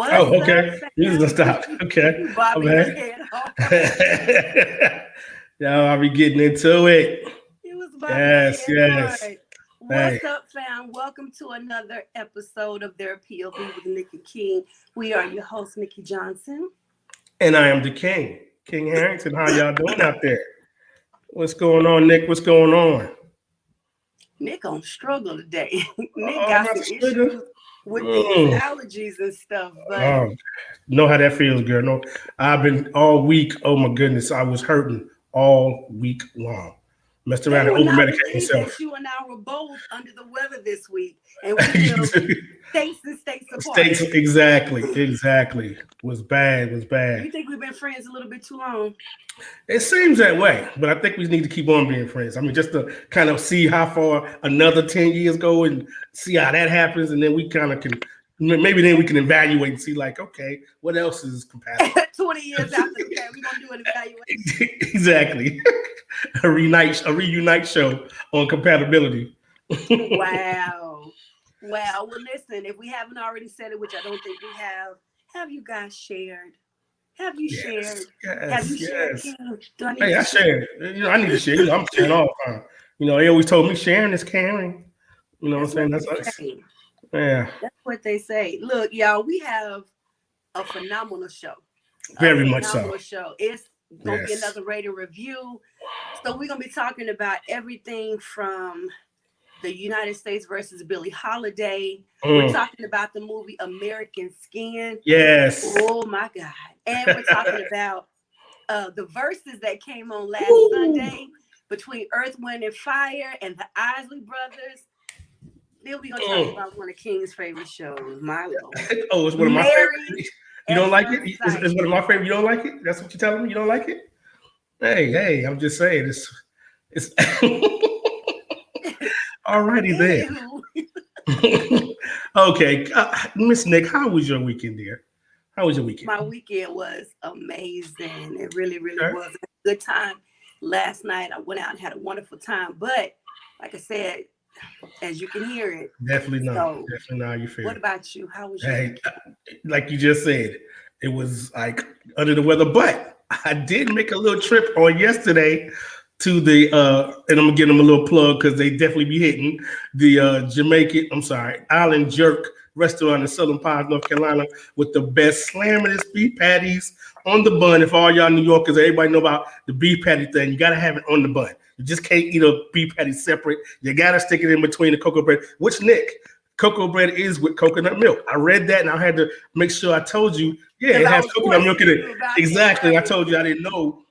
What's Oh, okay. up, This is fam? the stop. Okay. Bobby Okay. was head hard. Y'all, I'll be getting into it. He was bobbing his Yes, head yes. hard. Hey, What's up, fam? Welcome to another episode of Their POV with Nikki King. We are your host, Nikki Johnson. and I am the King, King Harrington. How y'all doing out there? What's going on, Nick? What's going on? Nick on struggle today. Nick Oh, got not some sugar. issues with these Mm. allergies and stuff, but Oh, know how that feels, girl. No, I've been all week. Oh my goodness, I was hurting all week long. Messed they around and will over not medicate believe myself. that you and I were both under the weather this week, and we live states and states apart. States, exactly. Was bad. You think we've been friends a little bit too long? It seems that way, but I think we need to keep on being friends. I mean, just to kind of see how far another 10 years go and see how that happens, and then we kind of can maybe then we can evaluate and see like, okay, what else is compatible? 20 years after the fact, we're gonna do an evaluation. Exactly. a reunite show on compatibility. Wow. Well, listen, if we haven't already said it, which I don't think we have you guys shared? Have you shared? Have you shared, King? Do I need Hey, to I share. You know, I need to share. You know, I'm sharing all the time. You know, they always told me sharing is caring. You know what I'm saying? That's us. Yeah. That's what they say. Look, y'all, we have a phenomenal show. Very much so. Show. It's gonna be another rated review. So we're gonna be talking about everything from the United States versus Billie Holiday. We're talking about the movie American Skin. Yes. Oh my God. And we're talking about the verses that came on last Sunday between Earth, Wind, and Fire and the Isley Brothers. Then we're going to talk about one of King's favorite shows, my Lord. Oh, it's one of my favorites. You don't like it? It's one of my favorite. You don't like it? That's what you're telling me? You don't like it? Hey, I'm just saying. It's alrighty then. Okay. Miss Nick, how was your weekend, dear? How was your weekend? My weekend was amazing. It really, really was a good time. Last night, I went out and had a wonderful time. But like I said, as you can hear it. Definitely not. So, definitely not how you feel. What about you? How was your weekend? Like you just said, it was like under the weather. But I did make a little trip on yesterday to the and I'm gonna give them a little plug because they definitely be hitting the Island Jerk restaurant in Southern Pines, North Carolina, with the best slamminest beef patties on the bun. If all y'all New Yorkers, everybody know about the beef patty thing, you gotta have it on the bun. You just can't eat a beef patty separate. You gotta stick it in between the cocoa bread. Which Nick, cocoa bread is with coconut milk. I read that and I had to make sure I told you. Yeah, it has coconut milk in it. Exactly. I told you I didn't know.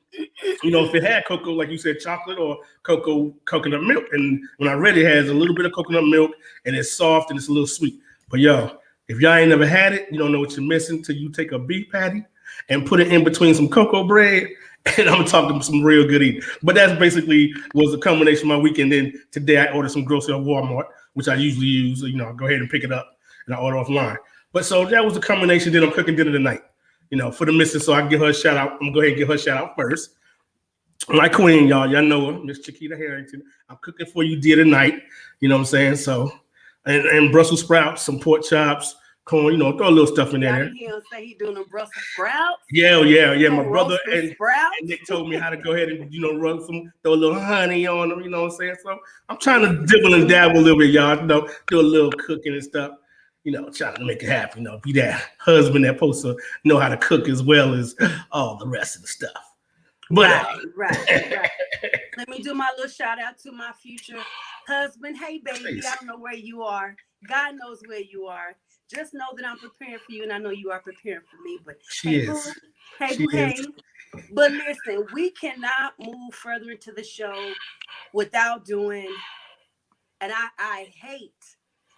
You know, if it had cocoa, like you said, chocolate or coconut milk. And when I read it, has a little bit of coconut milk and it's soft and it's a little sweet. But yo, if y'all ain't never had it, you don't know what you're missing till you take a beef patty and put it in between some cocoa bread. And I'm talking some real good eating. But that's basically was a combination of my weekend. Then today I ordered some groceries at Walmart, which I usually use. You know, I go ahead and pick it up and I order offline. But so that was a combination. Then I'm cooking dinner tonight. You know, for the missus, so I can give her a shout out. I'm gonna go ahead and give her a shout out first. My queen, y'all know her, Miss Chiquita Harrington. I'm cooking for you dear tonight. You know what I'm saying? So, and Brussels sprouts, some pork chops, corn. You know, throw a little stuff in there. He'll say he doing them Brussels sprouts. Yeah. My brother and Nick told me how to go ahead and run some, throw a little honey on them. You know what I'm saying? So I'm trying to dibble and dabble a little bit, y'all. You know, do a little cooking and stuff. You know, trying to make it happen. You know, be that husband that's supposed to know how to cook as well as all the rest of the stuff. But right. Let me do my little shout out to my future husband. Hey, baby, I don't know where you are. God knows where you are. Just know that I'm preparing for you, and I know you are preparing for me. But hey. But listen, we cannot move further into the show without doing, and I hate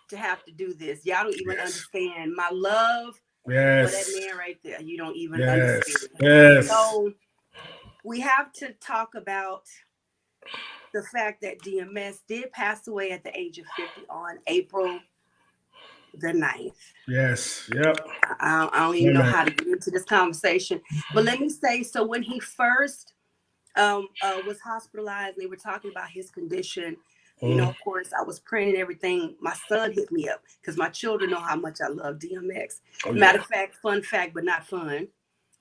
to have to do this. Y'all don't even understand my love for that man right there. You don't even understand. So we have to talk about the fact that DMS did pass away at the age of 50 on April the 9th. Yes. Yep. I don't even know how to get into this conversation. But let me say, so when he first was hospitalized, they were talking about his condition. You know, of course, I was praying and everything. My son hit me up because my children know how much I love DMX. Oh, yeah. Matter of fact, fun fact, but not fun.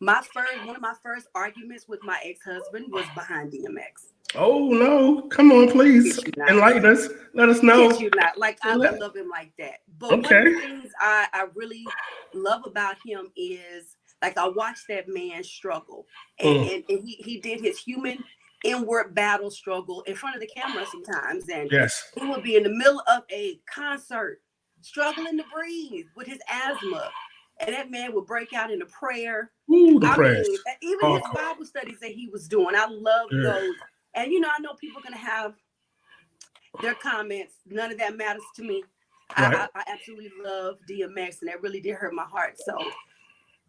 One of my first arguments with my ex-husband was behind DMX. Oh no! Come on, please enlighten us. Let us know. Kid you not. Like I love him like that. But okay. One of the things I really love about him is like I watched that man struggle, and he did his human inward battle struggle in front of the camera sometimes, and yes, he would be in the middle of a concert struggling to breathe with his asthma. And that man would break out into prayer. Ooh, the prayers. Even his Bible studies that he was doing, I love those. And you know, I know people are gonna have their comments. None of that matters to me. Right. I absolutely love DMX, and that really did hurt my heart. So,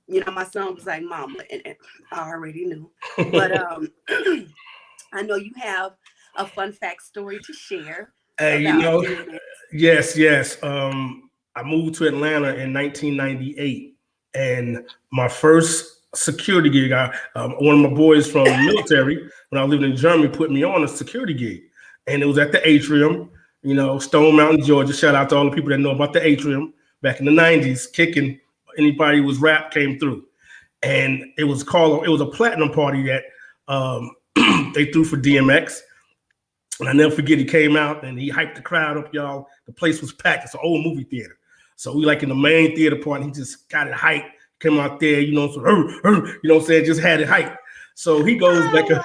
you know, my son was like, "Mama," and I already knew. But I know you have a fun fact story to share. Hey, you know, DMX. Yes. I moved to Atlanta in 1998, and my first security gig, one of my boys from the military, when I lived in Germany, put me on a security gig, and it was at the Atrium, you know, Stone Mountain, Georgia. Shout out to all the people that know about the Atrium back in the 90s, kicking anybody who was rap came through, and it was a platinum party that they threw for DMX. And I never forget, he came out and he hyped the crowd up, y'all. The place was packed. It's an old movie theater. So we like in the main theater part, and he just got it hyped, came out there, you know, so, you know what I'm saying, just had it hyped. So he goes back up.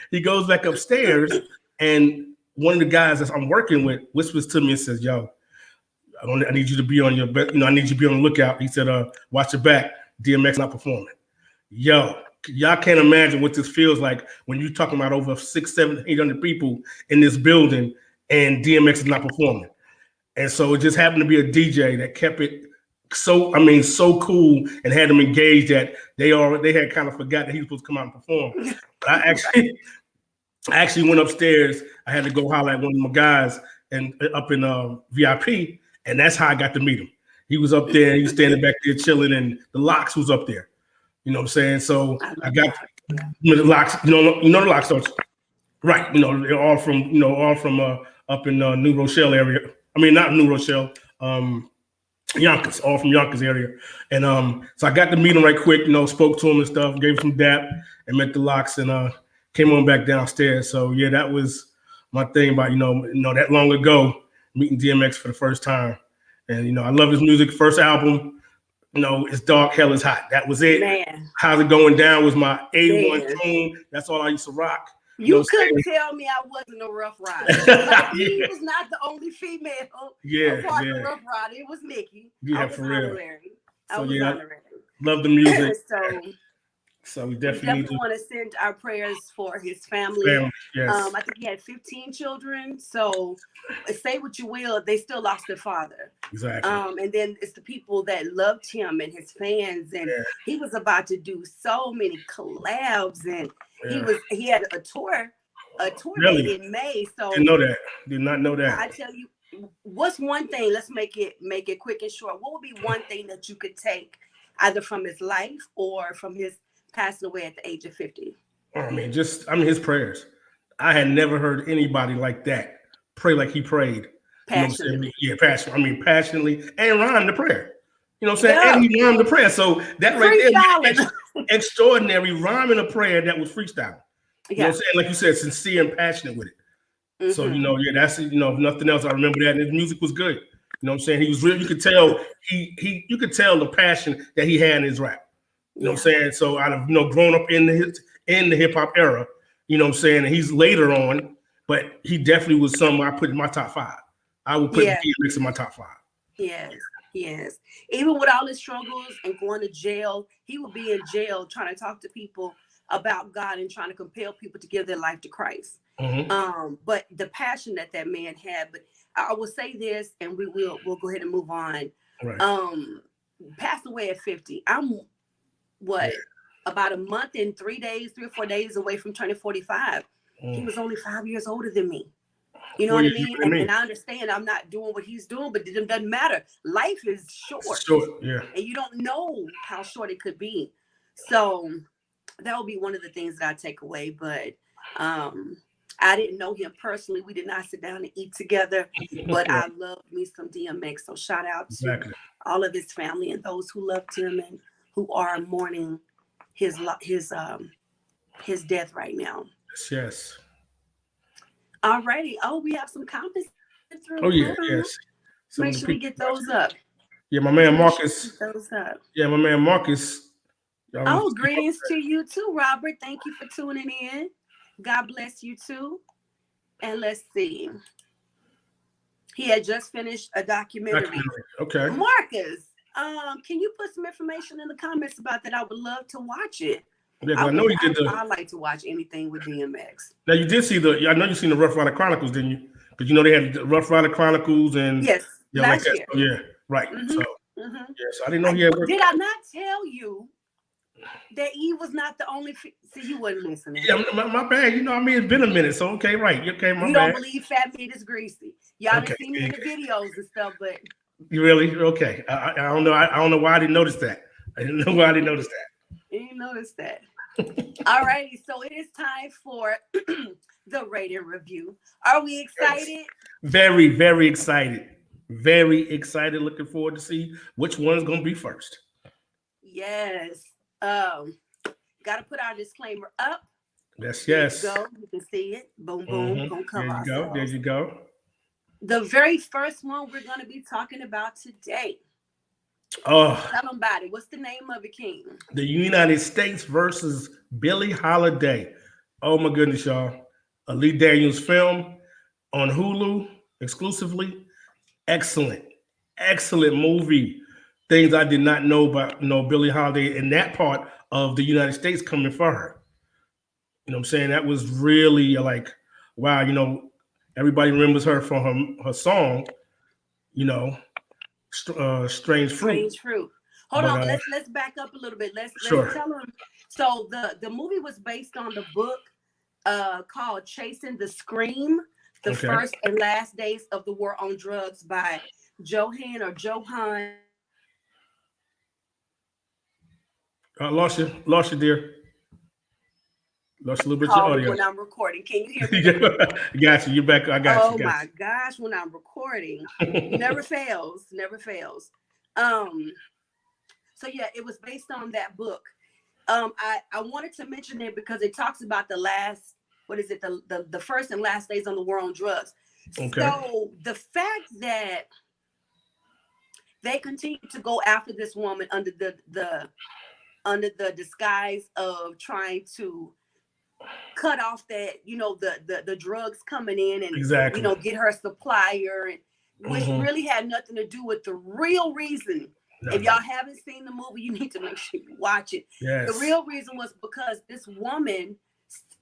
He goes back upstairs, and one of the guys that I'm working with whispers to me and says, "Yo, I need you to be on your, you know, I need you to be on the lookout." He said, "Watch your back. DMX not performing." Yo, y'all can't imagine what this feels like when you're talking about over 600, 700, 800 people in this building, and DMX is not performing. And so it just happened to be a DJ that kept it so cool and had them engaged that they had kind of forgot that he was supposed to come out and perform. But I actually went upstairs. I had to go holler at one of my guys and up in VIP, and that's how I got to meet him. He was up there, he was standing back there chilling, and the Locks was up there. You know what I'm saying? So I got the Locks. You know the Locks, don't you? Right. You know, they're all from up in New Rochelle area. I mean, not New Rochelle, Yonkers, all from Yonkers area. And so I got to meet him right quick, you know, spoke to him and stuff, gave him some dap, and met the Locks, and came on back downstairs. So yeah, that was my thing about, you know, that long ago, meeting DMX for the first time. And, you know, I love his music. First album, you know, It's Dark, Hell is Hot. That was it. Man. How's It Going Down was my A1 tune. That's all I used to rock. You couldn't tell me I wasn't a Rough Rider. Like, he was not the only female part of Rough Rider. It was Nikki. Yeah, for real. I was honorary. Love the music. So we definitely want to send our prayers for his family. Yes. I think he had 15 children. So say what you will, they still lost their father. Exactly. And then it's the people that loved him and his fans. And he was about to do so many collabs, and he had a tour really? date in May. So did not know that. I tell you, what's one thing, let's make it quick and short. What would be one thing that you could take either from his life or from his passing away at the age of 50? I mean, his prayers. I had never heard anybody like that pray like he prayed. Passionately. You know what I'm saying? Yeah, passionately, and rhyme the prayer. You know what I'm saying? Yeah. And he rhymed the prayer. So that right there, extraordinary rhyming a prayer that was freestyle. You know what I'm saying? Like you said, sincere and passionate with it. Mm-hmm. So, you know, that's, you know, if nothing else, I remember that. And his music was good. You know what I'm saying? He was real. You could tell you could tell the passion that he had in his rap. You know what I'm saying? So out of, you know, growing up in the hip hop era, you know what I'm saying? And he's later on, but he definitely was someone I put in my top 5. I would put DMX in my top 5. Yes. Even with all his struggles and going to jail, he would be in jail trying to talk to people about God and trying to compel people to give their life to Christ. Mm-hmm. But the passion that man had. But I will say this, and we'll go ahead and move on. Right. Passed away at 50. I'm about a month and 3 or 4 days away from turning 45. He was only 5 years older than me. You know what I mean? And I understand I'm not doing what he's doing, but it doesn't matter. Life is short. And you don't know how short it could be. So that will be one of the things that I take away. But I I didn't know him personally. We did not sit down and eat together, but I loved me some DMX. So shout out to all of his family and those who loved him and who are mourning his death right now. Yes. All righty. Oh, we have some comments through. Oh yeah, yes. Make sure we get those up. Yeah, my man Marcus. Those up. Yeah, my man Marcus. Oh, greetings to you too, Robert. Thank you for tuning in. God bless you too. And let's see. He had just finished a documentary. Okay. Marcus, can you put some information in the comments about that? I would love to watch it. Yeah, I know you did I like to watch anything with DMX. Now you did see I know you seen the Rough Rider Chronicles, didn't you? Because you know they had the Rough Rider Chronicles and last year. So, yeah, right. Mm-hmm. So I didn't know he had. Did I not tell you that he was not the only? See, you wasn't listening. Yeah, my bad. You know, I mean, it's been a minute, so okay, right. Okay, my bad. You don't believe fat meat is greasy. Y'all done seen me in the videos and stuff, but you really okay? I don't know. I don't know why I didn't notice that. I didn't know why I didn't notice that. You didn't notice that. All righty, so it is time for the rating review. Are we excited? Very, very excited. Very excited. Looking forward to see which one's gonna be first. Yes. Got to put our disclaimer up. Yes. There you go. You can see it. Boom, boom. Gonna cover there you go. ourselves. There you go. The very first one we're gonna be talking about today. Oh, tell them about it. What's the name of it, King? The United States versus Billie Holiday. Oh my goodness, y'all. A Lee Daniels film on Hulu exclusively. Excellent movie. Things I did not know about, Billie Holiday in that part of the United States coming for her. You know what I'm saying? That was really like, wow, everybody remembers her from her song, Strange Fruit. Hold on, let's back up a little bit. Let's tell them. So the movie was based on the book called Chasing the Scream, the first and last days of the war on drugs by Johan. Lost you, dear. Lost a little bit of audio. When I'm recording. Can you hear me? Got you. You're back. I got you. Oh my gosh, when I'm recording. Never fails. So yeah, it was based on that book. I wanted to mention it because it talks about the first and last days on the war on drugs. Okay. So the fact that they continue to go after this woman under the disguise of trying to cut off that, the drugs coming in and get her a supplier, and which really had nothing to do with the real reason. If y'all haven't seen the movie, you need to make sure you watch it. Yes. The real reason was because this woman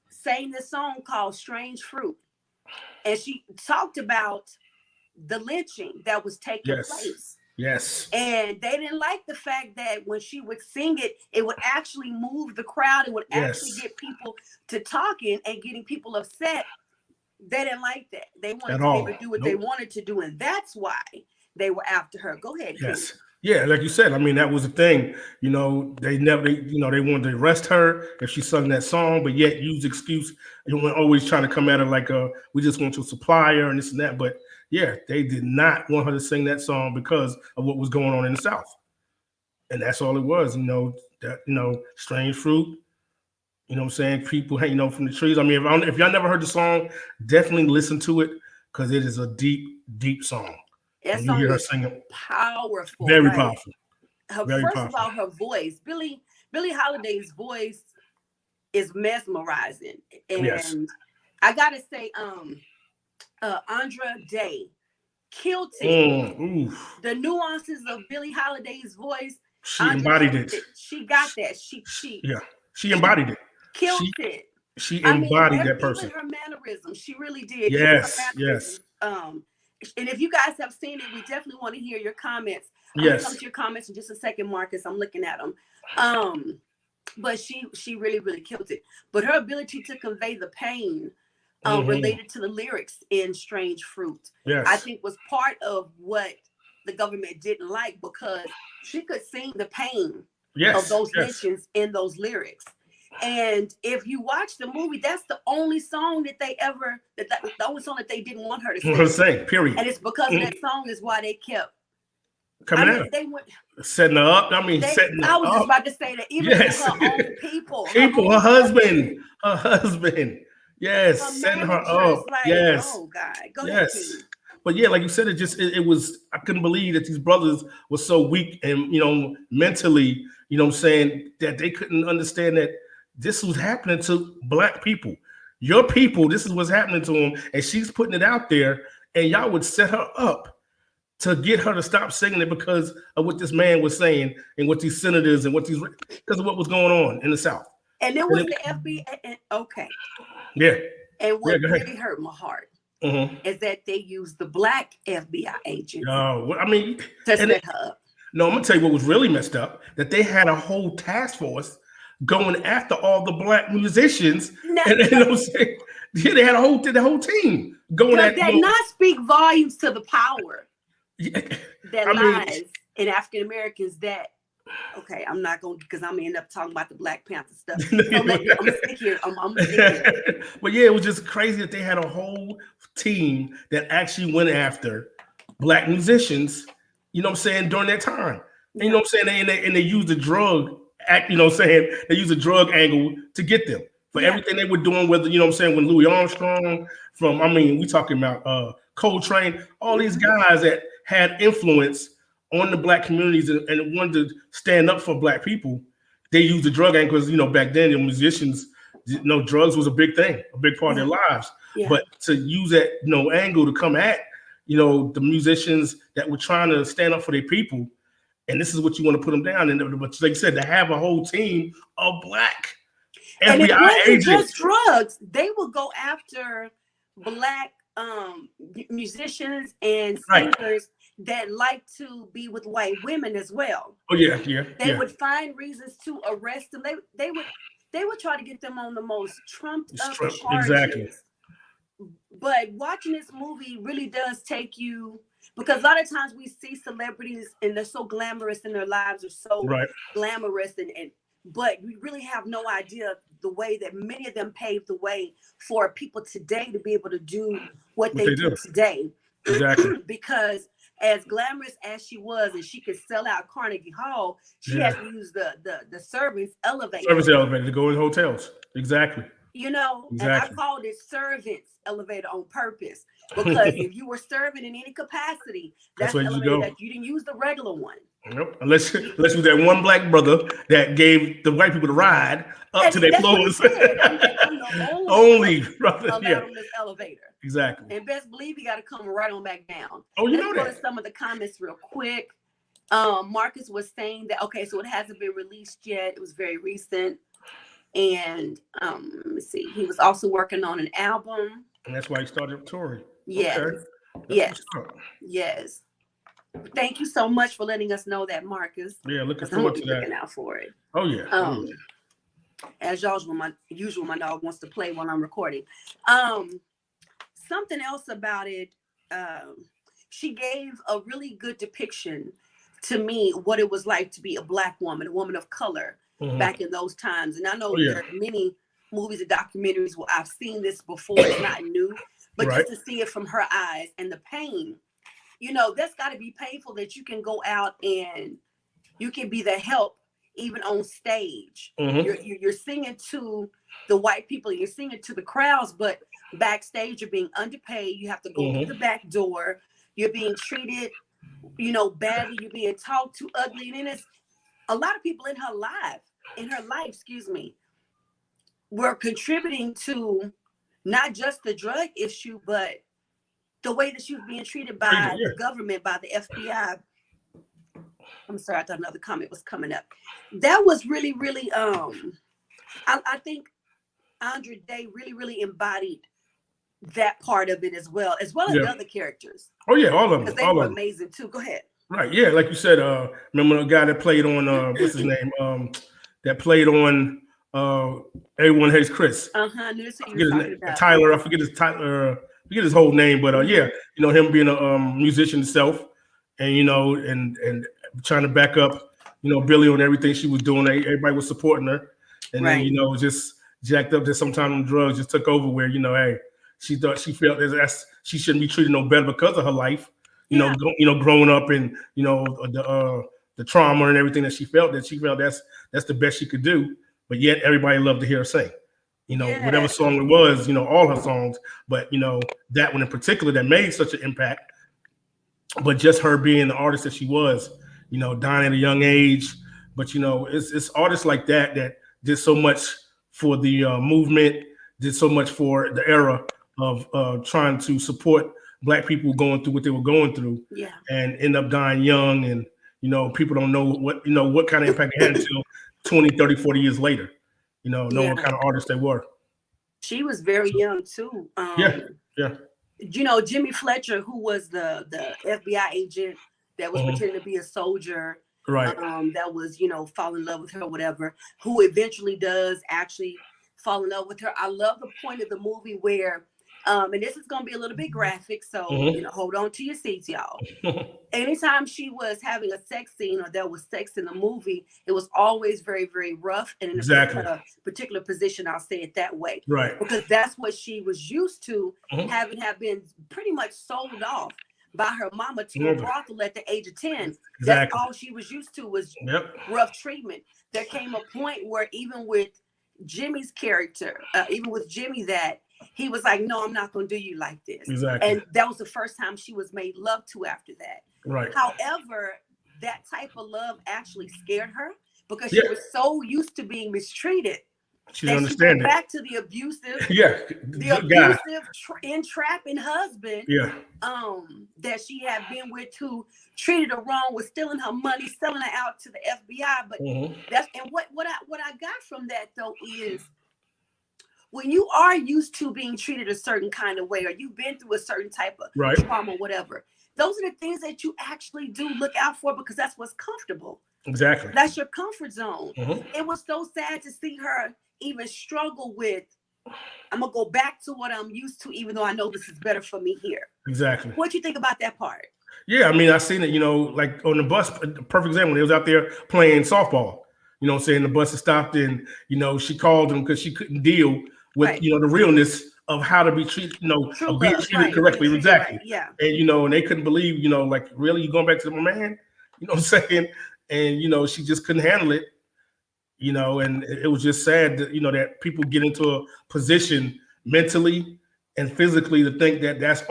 sang this song called Strange Fruit. And she talked about the lynching that was taking place. Yes. And they didn't like the fact that when she would sing it, it would actually move the crowd. It would actually get people to talking and getting people upset. They didn't like that. They wanted to be able to do what they wanted to do. And that's why they were after her. Go ahead. Yes. Please. Yeah, like you said, I mean, that was the thing. They never, they wanted to arrest her if she sung that song, but yet use excuse. You were always trying to come at her like, we just want to supply her and this and that. But yeah, they did not want her to sing that song because of what was going on in the South. And that's all it was, Strange Fruit. You know what I'm saying? People, from the trees. I mean, if y'all never heard the song, definitely listen to it because it is a deep, deep song. That song is powerful. Very powerful. First of all, her voice. Billie Holiday's voice is mesmerizing. And I gotta say, Andra Day killed it. The nuances of Billie Holiday's voice. She embodied it. She got that. She embodied it. Killed it. She embodied that person. Her mannerism. She really did. Yes. And if you guys have seen it, we definitely want to hear your comments. I'm gonna come to your comments in just a second, Marcus. I'm looking at them. But she really, really killed it. But her ability to convey the pain related to the lyrics in Strange Fruit, I think was part of what the government didn't like, because she could sing the pain of those lynchings in those lyrics. And if you watch the movie, that's the only song that they ever, the only song that they didn't want her to sing. Period. And it's because of that song is why they kept coming out. They went setting her up. I was just about to say that even her own people, her husband, yes, setting her up. Like, yes, oh God, go yes. ahead. But yeah, like you said, it was. I couldn't believe that these brothers were so weak and mentally, saying that they couldn't understand that this was happening to Black people. Your people, this is what's happening to them, and she's putting it out there, and y'all would set her up to get her to stop singing it because of what this man was saying and what these senators and because of what was going on in the South. And it was the FBI. Okay. Yeah. And what really hurt my heart is that they used the Black FBI agents. Oh, to set her up. No, I'm gonna tell you what was really messed up. That they had a whole task force going after all the Black musicians. And they had the whole team going after. Does that not speak volumes to the power that lies in African Americans? That I'm not going because I'm gonna end up talking about the Black Panther stuff. So I'm gonna stick here. I'm gonna stick here. But yeah, it was just crazy that they had a whole team that actually went after Black musicians. You know what I'm saying, during that time. And you know what I'm saying, and they used the drug act. You know what I'm saying, they used the drug angle to get them for everything they were doing. Whether you know what I'm saying, when Louis Armstrong, we talking about Coltrane, all these guys that had influence on the Black communities and wanted to stand up for Black people. They used the drug angle because back then the musicians, drugs was a big thing, a big part of their lives. Yeah. But to use that angle to come at the musicians that were trying to stand up for their people, and this is what you want to put them down. And but like I said, to have a whole team of Black FBI and it wasn't just drugs. They would go after Black musicians and singers that like to be with white women as well. Oh yeah. They would find reasons to arrest them. They would try to get them on the most trumped up charges. Exactly. But watching this movie really does take you, because a lot of times we see celebrities and they're so glamorous and their lives are so glamorous but we really have no idea the way that many of them paved the way for people today to be able to do what they do today. Exactly. Because as glamorous as she was and she could sell out Carnegie Hall, she had to use the service elevator. Service elevator to go in hotels. Exactly. And I called it servants elevator on purpose, because if you were serving in any capacity, that's the elevator that you didn't use the regular one. Nope. Unless you that one Black brother that gave the white people the ride up to their floors. I'm the only brother on this elevator. Exactly. And best believe you got to come right on back down. Oh, Let's go to some of the comments real quick. Marcus was saying that so it hasn't been released yet. It was very recent. And let me see. He was also working on an album. And that's why he started touring. Yes. Okay. Yes. Thank you so much for letting us know that, Marcus. Yeah, looking forward to that. Looking out for it. Oh yeah. As usual, my dog wants to play while I'm recording. Something else about it. She gave a really good depiction to me what it was like to be a Black woman, a woman of color. Back in those times. And I know there are many movies and documentaries where I've seen this before. It's not new, but just to see it from her eyes and the pain, that's got to be painful, that you can go out and you can be the help even on stage. You're singing to the white people, you're singing to the crowds, but backstage you're being underpaid. You have to go through the back door. You're being treated, badly. You're being talked to ugly. And then it's a lot of people in her life, were contributing to not just the drug issue, but the way that she was being treated by the government, by the FBI. I'm sorry, I thought another comment was coming up. That was really, really, I think Andra Day really, really embodied that part of it as well as the other characters. Oh yeah, all of them. Because they were amazing too. Go ahead. Right, yeah, like you said, remember the guy that played on what's his name? That played on Everyone Hates Chris. Tyler, I forget his whole name, but him being a musician himself, and and trying to back up, Billie on everything she was doing. Everybody was supporting her, And then, you know, just jacked up that sometimes drugs just took over where, you know, hey, she felt that she shouldn't be treated no better because of her life, you know, growing up and, you know, the trauma and everything that she felt that's the best she could do. But yet everybody loved to hear her sing, you know, whatever song it was, you know, all her songs, but, you know, that one in particular that made such an impact. But just her being the artist that she was, you know, dying at a young age. But, you know, it's artists like that did so much for the movement, did so much for the era of trying to support Black people going through what they were going through, and end up dying young. And, you know, people don't know what kind of impact they had until 20, 30, 40 years later, you know what kind of artists they were. She was very young too. You know, Jimmy Fletcher, who was the FBI agent that was pretending to be a soldier, right? That was, you know, fall in love with her or whatever, who eventually does actually fall in love with her. I love the point of the movie where, and this is going to be a little bit graphic, so, you know, hold on to your seats, y'all. Anytime she was having a sex scene or there was sex in the movie, it was always very, very rough. And in a particular position, I'll say it that way. Right. Because that's what she was used to, having been pretty much sold off by her mama to a brothel at the age of 10. That's all she was used to was rough treatment. There came a point where even with Jimmy's character, even with Jimmy, that he was like, no, I'm not going to do you like this. And that was the first time she was made love to after that. Right. However, that type of love actually scared her because she was so used to being mistreated. She didn't understand it. Back to the abusive, entrapping husband, that she had been with, who treated her wrong, was stealing her money, selling her out to the FBI. But that's what I got from that though is, when you are used to being treated a certain kind of way, or you've been through a certain type of trauma, whatever, those are the things that you actually do look out for because that's what's comfortable. Exactly. That's your comfort zone. It was so sad to see her even struggle with, I'm going to go back to what I'm used to, even though I know this is better for me here. Exactly. What do you think about that part? Yeah, I mean, I seen it, you know, like on the bus, perfect example, they was out there playing softball. You know what I'm saying? The bus had stopped and, you know, she called him because she couldn't deal with, you know, the realness of how to be treated, you know, of being treated correctly. Exactly. Yeah. And, you know, and they couldn't believe, you know, like, really, you going back to my man? You know what I'm saying? And, you know, she just couldn't handle it, you know, and it was just sad that, you know, that people get into a position mentally and physically to think that that's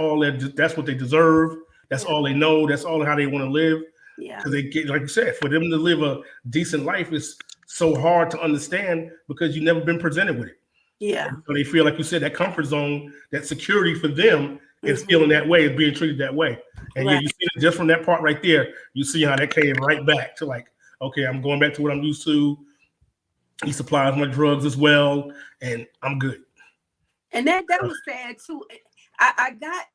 what they deserve. That's all they know. That's all how they want to live. Yeah. Because they get, like you said, for them to live a decent life is so hard to understand because you've never been presented with it. Yeah. So they feel, like you said, that comfort zone, that security for them is feeling that way, is being treated that way. And yeah, you see it just from that part right there, you see how that came right back to like, okay, I'm going back to what I'm used to. He supplies my drugs as well, and I'm good. And that was sad too. I got,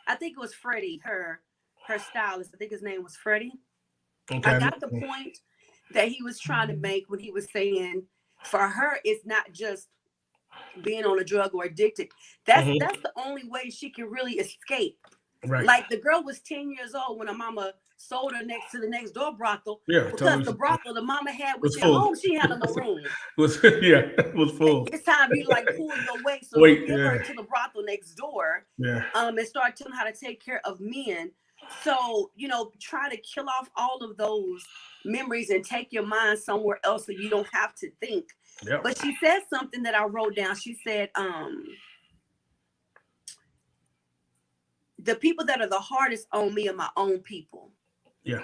I think it was Freddie, her stylist. I think his name was Freddie. Okay. I got the point that he was trying to make when he was saying, for her, it's not just being on a drug or addicted. That's the only way she can really escape. Right. Like the girl was 10 years old when her mama sold her next to the next door brothel. Yeah, because the brothel the mama had was at home, she had no room. It was full. It's time you like pull your weight, so you give her to the brothel next door. Yeah. And start telling her how to take care of men. So, you know, try to kill off all of those memories and take your mind somewhere else so you don't have to think. Yep. But she said something that I wrote down. She said, the people that are the hardest on me are my own people. Yeah.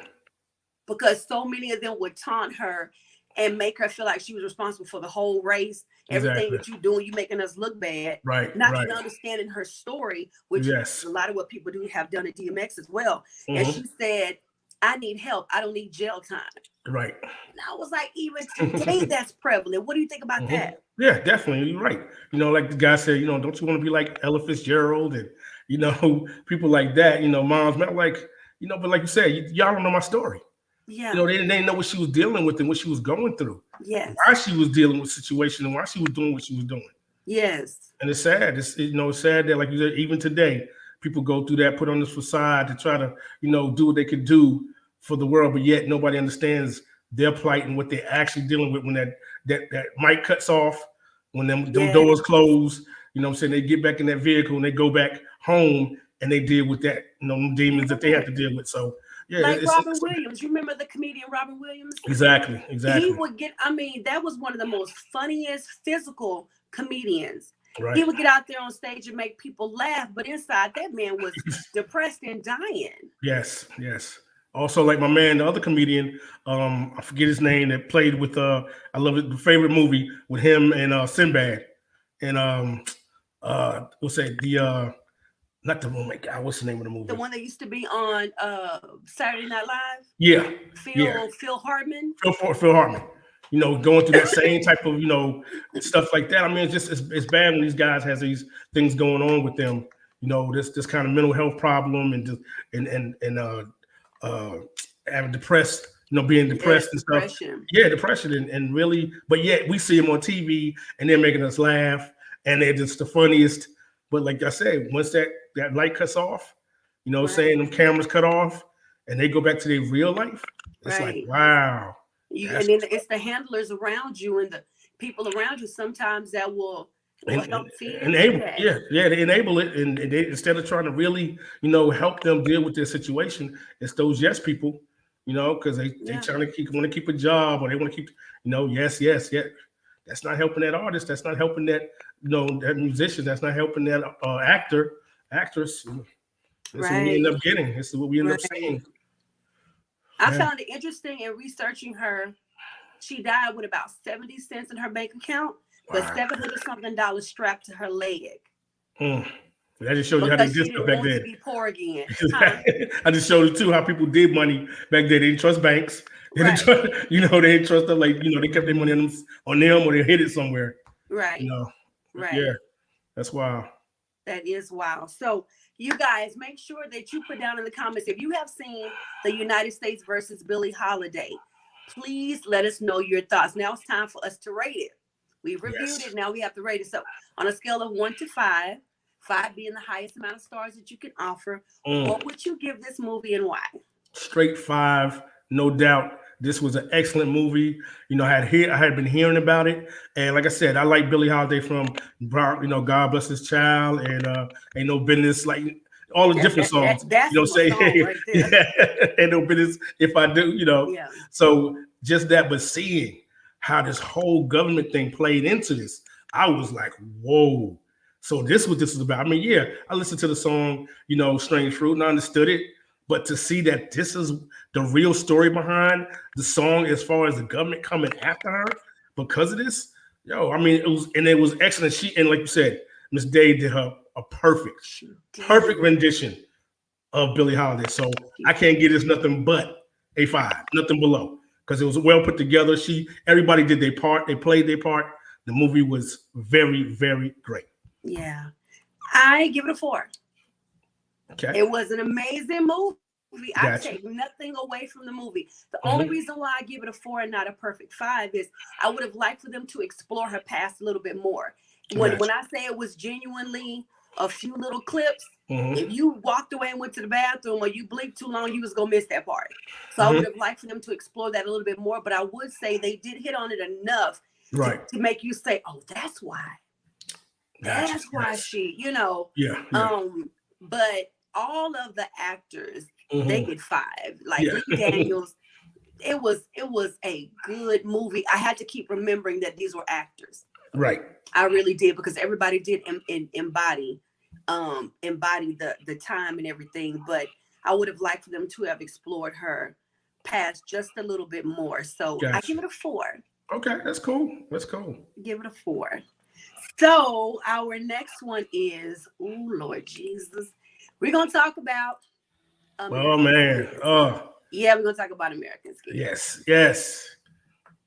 Because so many of them would taunt her and make her feel like she was responsible for the whole race. Everything that you're doing, you making us look bad. Right. Not even understanding her story, which is a lot of what people do have done at DMX as well. And she said, I need help. I don't need jail time. Right. And I was like, even today, that's prevalent. What do you think about that? Yeah, definitely. You're right. You know, like the guy said, you know, don't you want to be like Ella Fitzgerald and, you know, people like that, you know, moms, not like, you know, but like you said, y'all don't know my story. Yeah. You know, they didn't know what she was dealing with and what she was going through. Yes. Why she was dealing with the situation and why she was doing what she was doing. Yes. And it's sad. It's sad that, like you said, even today, people go through that, put on this facade to try to, you know, do what they could do for the world, but yet nobody understands their plight and what they're actually dealing with when that that mic cuts off when them doors close. You know what I'm saying? They get back in that vehicle and they go back home and they deal with that, demons that they have to deal with. So yeah, like Robin Williams. You remember the comedian Robin Williams? Exactly. He would get. I mean, that was one of the most funniest physical comedians. Right. He would get out there on stage and make people laugh, but inside that man was depressed and dying. Yes. Also, like my man, the other comedian, I forget his name, that played with I love it, the favorite movie with him and Sinbad, and what's that? The not the oh my God, what's the name of the movie? The one that used to be on Saturday Night Live. Yeah, Phil Hartman. Phil Hartman. Going through that same type of stuff like that. I mean, it's bad when these guys has these things going on with them. This kind of mental health problem and having depressed, being depressed and stuff. Depression. Yeah, depression and really, but yet we see them on TV and they're making us laugh and they're just the funniest. But like I said, once that light cuts off, saying them cameras cut off and they go back to their real life, it's like, wow. And then it's the handlers around you and the people around you sometimes that will help enable. They enable it, and they, instead of trying to really, help them deal with their situation, it's those yes people, because they trying to want to keep a job or they want to keep, yes. That's not helping that artist. That's not helping that, that musician. That's not helping that actress. That's what we end up getting. This is what we end up seeing. I found it interesting in researching her. She died with about 70 cents in her bank account, but $700-something strapped to her leg. That just shows you how they did stuff back then. To be poor again. I just showed you too how people did money back then. They didn't trust banks. They didn't trust, they didn't trust them. Like they kept their money on them or they hid it somewhere. Right. Right. Yeah, that's wild. That is wild. So you guys make sure that you put down in the comments if you have seen the United States versus Billie Holiday. Please let us know your thoughts. Now it's time for us to rate it. We reviewed it. Now we have to rate it. So on a scale of 1 to 5, 5 being the highest amount of stars that you can offer, what would you give this movie and why? Straight 5, no doubt. This was an excellent movie. I had been hearing about it, and like I said, I like Billie Holiday from God Bless His Child and Ain't No Business, like all the different songs. That's say right there. Ain't No Business If I Do. So just that, but seeing how this whole government thing played into this, I was like, whoa. So this is what this is about. I mean, I listened to the song, Strange Fruit, and I understood it. But to see that this is the real story behind the song, as far as the government coming after her because of this, I mean, it was excellent. And like you said, Miss Day did her a perfect rendition of Billie Holiday. So I can't give this nothing but a 5, nothing below, because it was well put together. Everybody did their part. They played their part. The movie was very, very great. Yeah, I give it a 4. Okay. It was an amazing movie. I take nothing away from the movie. The only reason why I give it a 4 and not a perfect 5 is I would have liked for them to explore her past a little bit more. When I say it was genuinely a few little clips, if you walked away and went to the bathroom or you blinked too long, you was gonna miss that part. So I would have liked for them to explore that a little bit more. But I would say they did hit on it enough to make you say, "Oh, that's why." That's why she, But all of the actors, they get 5. Like Lee Daniels, it was a good movie. I had to keep remembering that these were actors. Right. I really did, because everybody did embody the time and everything. But I would have liked for them to have explored her past just a little bit more. So I give it a 4. Okay, that's cool. Give it a 4. So our next one is, oh Lord Jesus, we're gonna talk about. Oh man! Yeah, we're gonna talk about American Skin. Yes.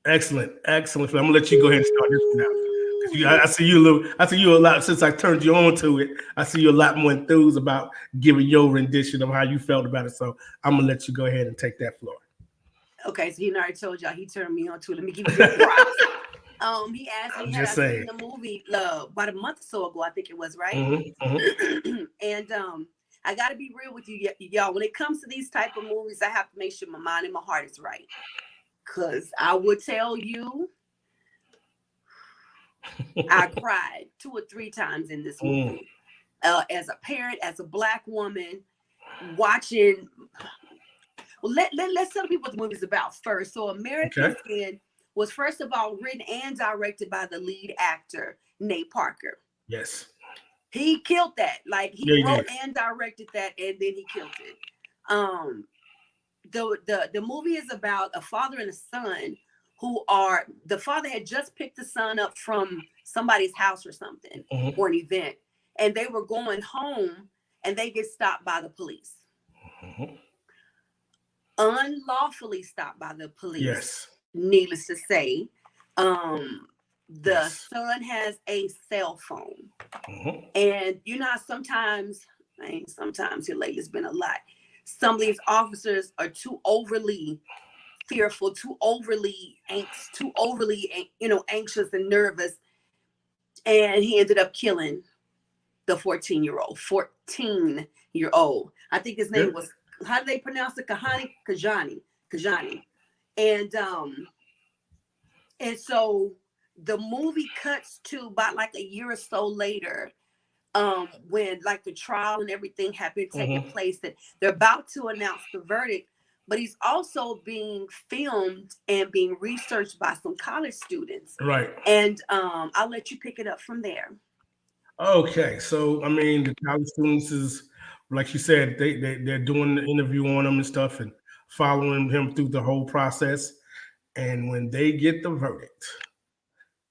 Excellent. I'm gonna let you go ahead and start this one out. I see you a lot since I turned you on to it. I see you a lot more enthused about giving your rendition of how you felt about it. So I'm gonna let you go ahead and take that floor. Okay, so he already told y'all he turned me on to it. Let me give you the props. He asked me had I seen the movie about a month or so ago, I think it was, right? And I got to be real with you, y'all. When it comes to these type of movies, I have to make sure my mind and my heart is right. Because I would tell you, I cried 2 or 3 times in this movie. As a parent, as a Black woman, watching. Well, let's tell people what the movie's about first. So, American Skin was first of all written and directed by the lead actor Nate Parker. Yes, he killed that. Like he wrote did. and directed that, and then he killed it. The movie is about a father and a son the father had just picked the son up from somebody's house or something or an event, and they were going home, and they get stopped by the police. Unlawfully stopped by the police. Yes. Needless to say, the son has a cell phone, and you know, sometimes here lately it's been a lot. Some of these officers are too overly fearful, too overly anxious and nervous, and he ended up killing the 14-year-old. I think his name was, how do they pronounce it? Kajani. And so the movie cuts to about like a year or so later, when like the trial and everything had been taking place, that they're about to announce the verdict, but he's also being filmed and being researched by some college students. Right. And I'll let you pick it up from there. Okay. So, I mean, the college students is, like you said, they're doing the interview on him and stuff and following him through the whole process. And when they get the verdict,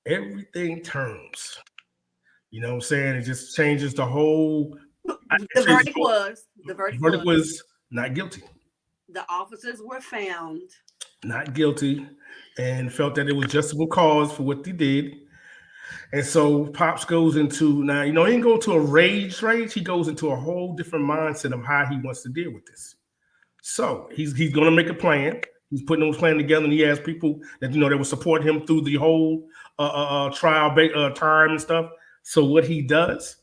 everything turns. You know what I'm saying? It just changes the whole. The verdict was not guilty. The officers were found not guilty and felt that it was justifiable cause for what they did. And so Pops goes into, now, you know, he didn't go to a rage. He goes into a whole different mindset of how he wants to deal with this. So he's going to make a plan. He's putting those plans together, and he has people that, you know, that will support him through the whole trial time and stuff. So what he does,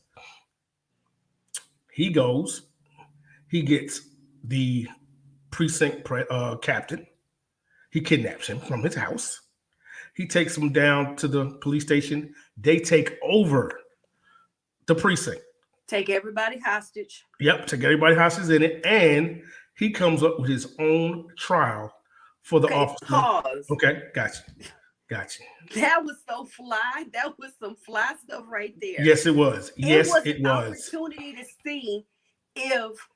he gets the precinct captain. He kidnaps him from his house. He takes him down to the police station. They take over the precinct. Take everybody hostage. Yep, take everybody hostage in it. And he comes up with his own trial for the officer. Pause. Okay, gotcha. That was so fly. That was some fly stuff right there. Yes, it was. Yes, it was. An opportunity to see if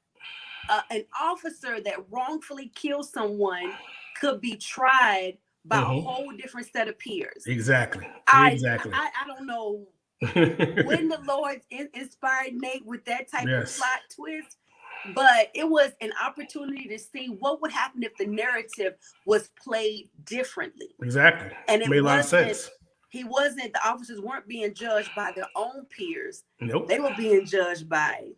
an officer that wrongfully killed someone could be tried by a whole different set of peers. Exactly. I don't know when the Lord inspired Nate with that type of plot twist, but it was an opportunity to see what would happen if the narrative was played differently. Exactly. And it made a lot of sense. The officers weren't being judged by their own peers. Nope. They were being judged by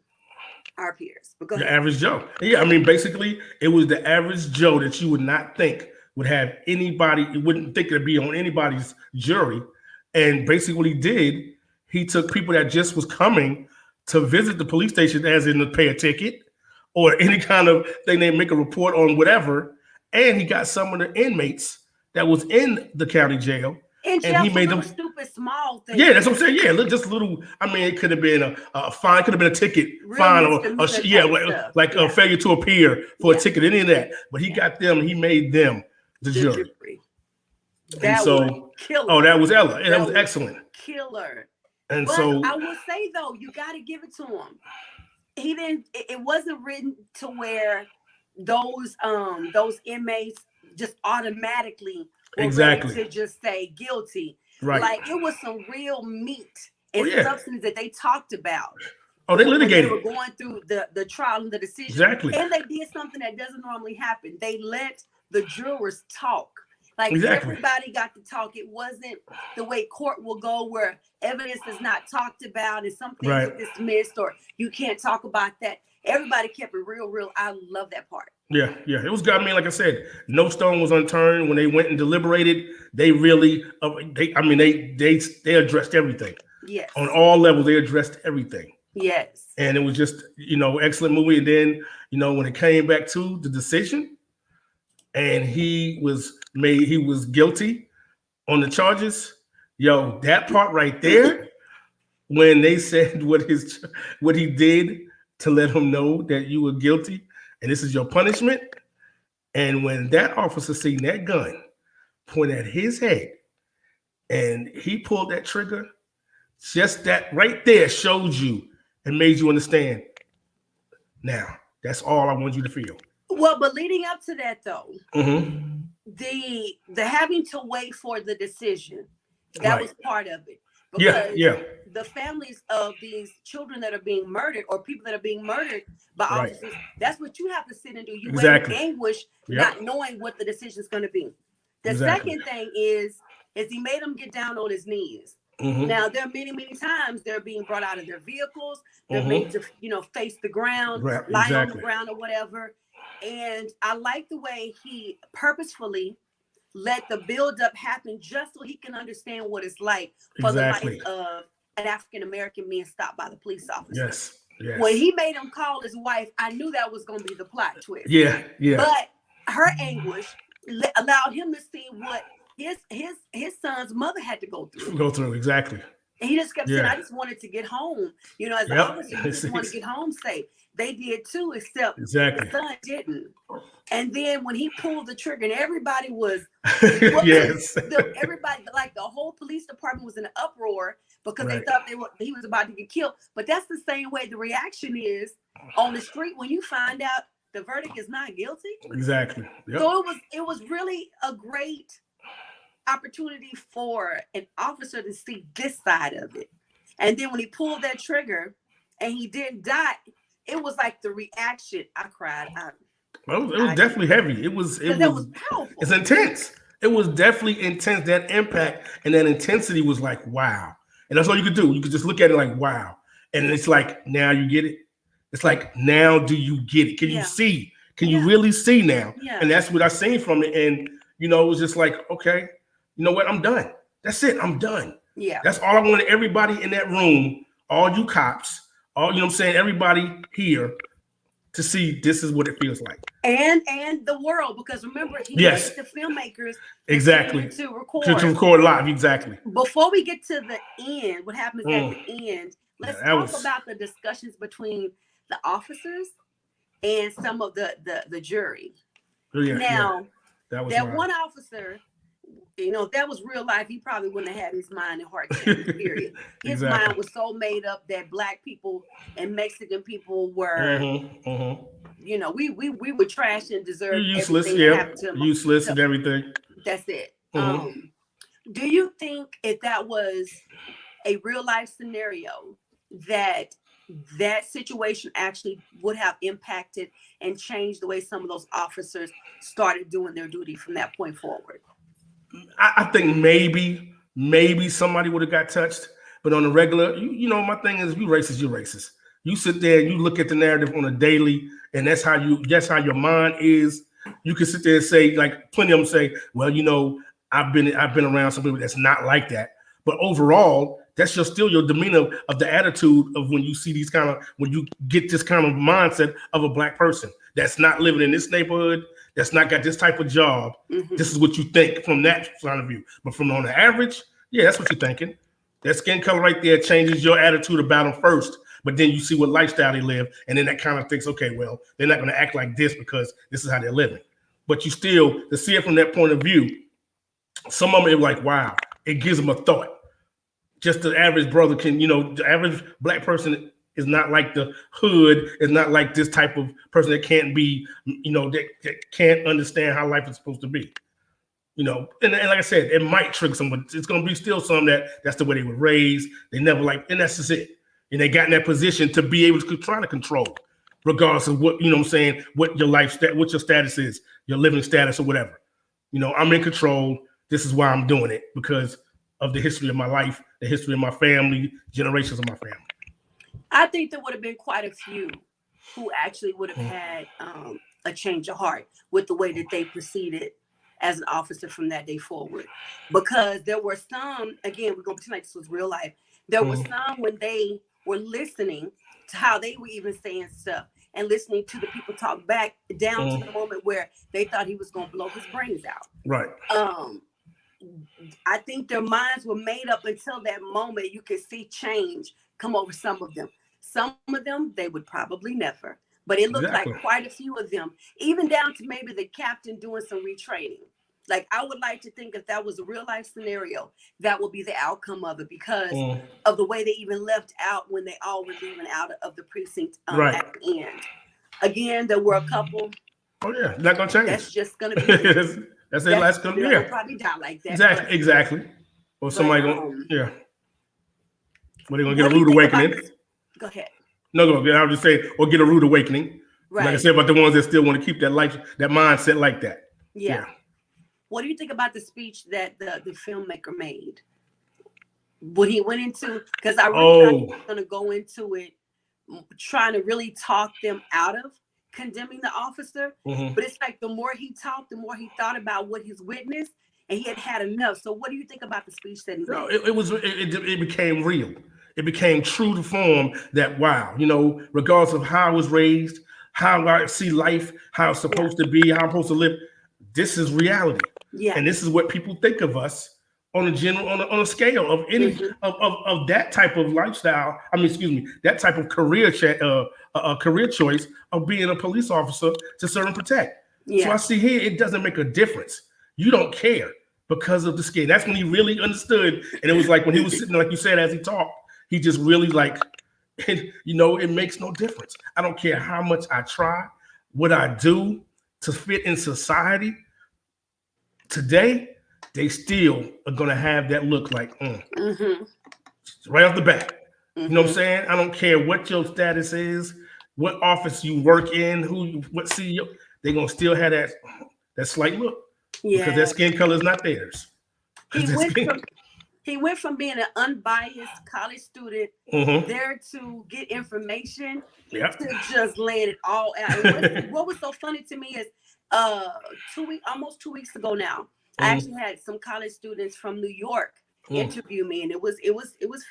our peers. The average Joe. Yeah, I mean, basically, it was the average Joe that you would not think would have anybody, you wouldn't think it'd be on anybody's jury. And basically what he did, he took people that just was coming to visit the police station, as in to pay a ticket or any kind of thing, they make a report on whatever. And he got some of the inmates that was in the county jail. And he made them stupid small things. Yeah, that's what I'm saying. Yeah, just little. I mean, it could have been a fine, could have been a ticket, fine, or like a failure to appear for a ticket, any of that. But he got them. He made them the jury. That was killer. Oh, that was Ella. That was excellent. Killer. And but so I will say though, you got to give it to him. He didn't. It wasn't written to where those inmates just automatically. Exactly. To just say guilty. Right. Like it was some real meat and substance that they talked about. Oh, they litigated. They were going through the trial and the decision. Exactly. And they did something that doesn't normally happen. They let the jurors talk. Like everybody got to talk. It wasn't the way court will go where evidence is not talked about and some things are dismissed or you can't talk about that. Everybody kept it real. I love that part. Yeah. It was good. I mean, like I said, no stone was unturned when they went and deliberated. They really, they addressed everything. Yes. On all levels, they addressed everything. Yes. And it was just, excellent movie. And then, when it came back to the decision, and he was guilty on the charges, Yo, that part right there, when they said what he did to let him know that you were guilty and this is your punishment, and when that officer seen that gun point at his head and he pulled that trigger, just that right there showed you and made you understand. Now, that's all I want you to feel. Well, but leading up to that though, Mm-hmm. the having to wait for the decision, that Right. was part of it. Yeah, Because yeah. the families of these children that are being murdered or people that are being murdered by Right. officers, that's what you have to sit and do. You Exactly. wait in anguish, Yep. not knowing what the decision is going to be. The Exactly. second thing is he made them get down on his knees. Mm-hmm. Now, there are many, many times they're being brought out of their vehicles. They're Mm-hmm. made to, face the ground, Right, lie on the exactly. ground or whatever. And I like the way he purposefully let the buildup happen just so he can understand what it's like for Exactly. the life of an African-American man stopped by the police officer. Yes. Yes. When he made him call his wife, I knew that was going to be the plot twist. Yeah. Yeah. But her anguish allowed him to see what his son's mother had to go through. Go through. Exactly. And he just kept saying, Yeah. I just wanted to get home. As an Yep. officer, you just want to get home safe. They did too, except Exactly. the son didn't. And then when he pulled the trigger and everybody was, Yes. everybody, like the whole police department was in an uproar because Right. they thought he was about to get killed. But that's the same way the reaction is on the street when you find out the verdict is not guilty. Exactly. Yep. So it was really a great opportunity for an officer to see this side of it. And then when he pulled that trigger and he didn't die, it was like the reaction. I cried. It was definitely heavy. It was powerful. It's intense. It was definitely intense. That impact and that intensity was like, wow. And that's all you could do. You could just look at it like, wow. And it's like, now you get it. It's like, now do you get it? Can you see? Can you really see now? Yeah. And that's what I seen from it. And, it was just like, okay, you know what? I'm done. That's it. I'm done. Yeah. That's all I wanted everybody in that room, all you cops, all, everybody here to see this is what it feels like. And the world, because remember, he Yes. made the filmmakers Exactly. to record. To record live, exactly. Before we get to the end, what happens at the end, let's talk about the discussions between the officers and some of the jury. Yeah, now, that that one officer, if that was real life, he probably wouldn't have had his mind and heart changed, period. His mind was so made up that Black people and Mexican people were, we were trash and deserved useless, everything that happened to them. Useless and everything. That's it. Do you think if that was a real life scenario that situation actually would have impacted and changed the way some of those officers started doing their duty from that point forward? I think maybe somebody would have got touched, but on the regular, my thing is, if you racist, you're racist. You sit there and you look at the narrative on a daily, and that's how your mind is. You can sit there and say, like plenty of them say, well, I've been around some people that's not like that. But overall, that's still your demeanor of the attitude of when you see when you get this kind of mindset of a Black person that's not living in this neighborhood, that's not got this type of job. This is what you think from that point of view. But from on the average, that's what you're thinking. That skin color right there changes your attitude about them first. But then you see what lifestyle they live. And then that kind of thinks, okay, well, they're not going to act like this because this is how they're living. But you still, to see it from that point of view, some of them are like, wow, it gives them a thought. Just the average brother the average Black person is not like the hood, is not like this type of person that can't be, that can't understand how life is supposed to be. And like I said, it might trick someone. It's going to be still some that's the way they were raised. They never and that's just it. And they got in that position to be able to try to control, regardless of what, what your what your status is, your living status or whatever. I'm in control. This is why I'm doing it, because of the history of my life, the history of my family, generations of my family. I think there would have been quite a few who actually would have had a change of heart with the way that they proceeded as an officer from that day forward. Because there were some, again, we're going to pretend like this was real life. There were some when they were listening to how they were even saying stuff and listening to the people talk back down to the moment where they thought he was going to blow his brains out. Right. I think their minds were made up until that moment. You could see change come over some of them. Some of them, they would probably never. But it looked like quite a few of them, even down to maybe the captain doing some retraining. Like, I would like to think if that was a real life scenario, that would be the outcome of it because of the way they even left out when they all were leaving out of the precinct at the end. Again, there were a couple. Oh, yeah. Not going to change. That's just going to be. That's their last couple. They'll probably die like that. Exactly. Or somebody going, Well, they're going to get a rude awakening. Go ahead. No, I was just saying, or get a rude awakening. Right. Like I said about the ones that still want to keep that life, that mindset like that. Yeah. What do you think about the speech that the filmmaker made? What he went into, because I really thought he was going to go into it, trying to really talk them out of condemning the officer. But it's like the more he talked, the more he thought about what he's witnessed, and he had enough. So what do you think about the speech that he made? No, it became real. It became true to form that, wow, regardless of how I was raised, how I see life, how it's supposed to be, how I'm supposed to live, this is reality. Yeah. And this is what people think of us on a scale of any of that type of lifestyle. That type of career choice of being a police officer to serve and protect. Yeah. So I see here, it doesn't make a difference. You don't care because of the skin. That's when he really understood. And it was like when he was sitting, like you said, as he talked, he just really it makes no difference. I don't care how much I try, what I do to fit in society. Today, they still are going to have that look like, right off the bat. You know what I'm saying? I don't care what your status is, what office you work in, what CEO, they're going to still have that slight look because their skin color is not theirs. He went from being an unbiased college student there to get information to just laying it all out. And what was so funny to me is almost 2 weeks ago now, I actually had some college students from New York interview me, and it was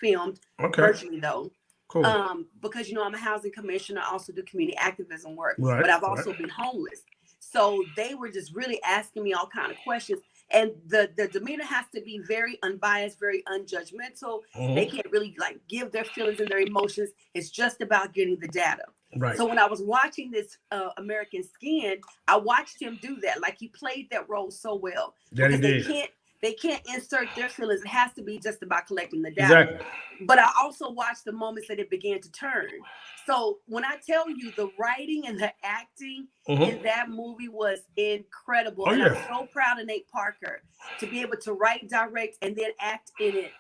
filmed virtually though. Cool. Because I'm a housing commissioner, I also do community activism work, but I've also been homeless. So they were just really asking me all kind of questions. And the demeanor has to be very unbiased, very unjudgmental. They can't really give their feelings and their emotions. It's just about getting the data. Right. So when I was watching this American Skin, I watched him do that. Like, he played that role so well. That he did. They can't insert their feelings. It has to be just about collecting the data. Exactly. But I also watched the moments that it began to turn. So when I tell you, the writing and the acting in that movie was incredible. And I'm so proud of Nate Parker to be able to write, direct, and then act in it.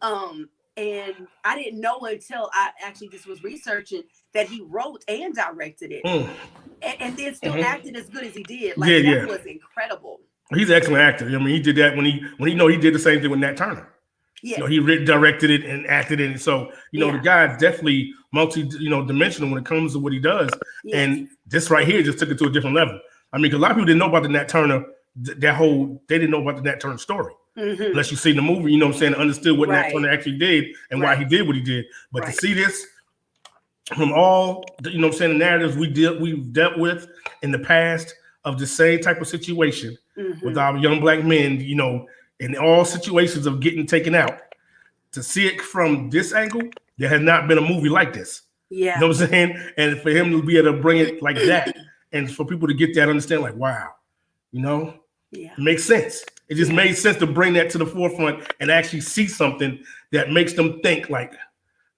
And I didn't know until I actually just was researching that he wrote and directed it. And then still acted as good as he did. That was incredible. He's an excellent actor. He did that when he did the same thing with Nat Turner. Yeah, he directed it and acted in it. So the guy's definitely dimensional when it comes to what he does. Yes. And this right here just took it to a different level. Because a lot of people didn't know about the Nat Turner. They didn't know about the Nat Turner story unless you see the movie. Understood what Nat Turner actually did and why he did what he did. But to see this from all the narratives we've dealt with in the past of the same type of situation with our young black men, in all situations of getting taken out, to see it from this angle, there has not been a movie like this. Yeah. You know what I'm saying? And for him to be able to bring it like that, and for people to get that, understand, like, wow, it makes sense. It just made sense to bring that to the forefront and actually see something that makes them think like,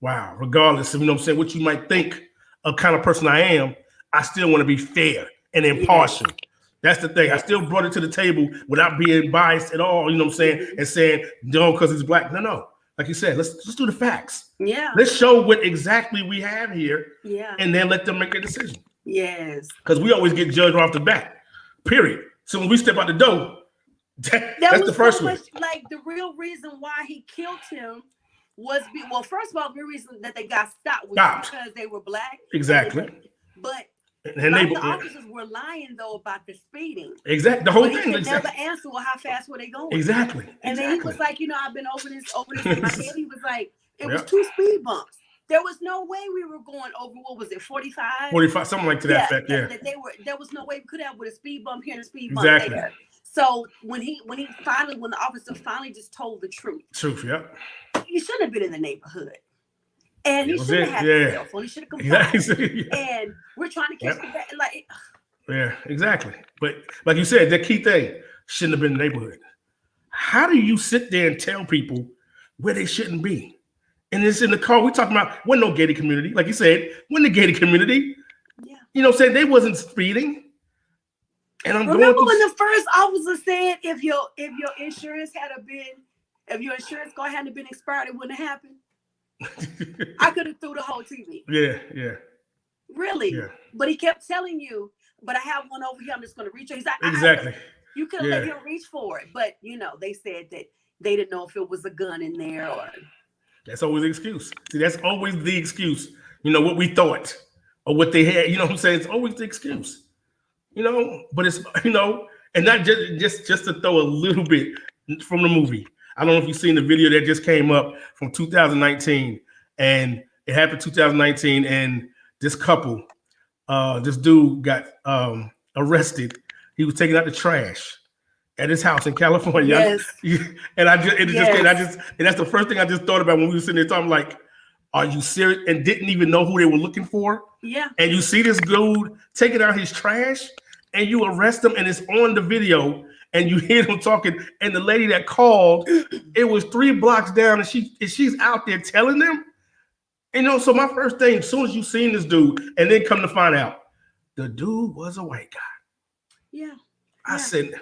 wow, regardless of, what you might think of kind of person I am, I still want to be fair and impartial. That's the thing. I still brought it to the table without being biased at all, and saying, no, because it's black. No. Like you said, let's do the facts. Yeah. Let's show what exactly we have here. Yeah. And then let them make a decision. Yes. Because we always get judged off the bat. Period. So when we step out the door, that's the first one. Like, the real reason why he killed him was first of all, the reason that they got stopped was because they were black. Exactly. But the officers were lying though about the speeding. Exactly. The whole thing. He never answered, well, how fast were they going? Exactly. And then he was like, I've been over this in my head. He was like, it was 2 speed bumps. There was no way we were going over, what was it, 45? 45, something like to that effect, there was no way we could have with a speed bump here and a speed bump there. So when the officer finally just told the truth, yeah. He shouldn't have been in the neighborhood. And he was shouldn't it. have had Yeah. a cell phone. He should have complied. Exactly. Yeah. And we're trying to catch the bat. Like, Yeah, exactly. But like you said, the key thing shouldn't have been in the neighborhood. How do you sit there and tell people where they shouldn't be? And it's in the car. We talking about when no gated community, like you said, when the gated community. yeah. You know, saying they wasn't speeding. And I'm Remember going when the first officer said if your insurance if your insurance card hadn't been expired, it wouldn't have happened? I could have threw the whole TV. Yeah. Really? Yeah. But he kept telling you, but I have one over here, I'm just gonna reach it. He's like, exactly. You could let him reach for it. But they said that they didn't know if it was a gun in there or that's always the excuse. See, that's always the excuse. What we thought or what they had, what I'm saying? It's always the excuse. But it's and not just to throw a little bit from the movie. I don't know if you've seen the video that just came up from 2019, and it happened 2019, and this couple, this dude got arrested. He was taking out the trash at his house in California. Yes. And that's the first thing I just thought about when we were sitting there talking, like, are you serious? And didn't even know who they were looking for. Yeah. And you see this dude taking out his trash, and you arrest him, and it's on the video, and you hear them talking. And the lady that called, it was 3 blocks down, and she's out there telling them. So my first thing, as soon as you seen this dude, and then come to find out, the dude was a white guy. Yeah. I said,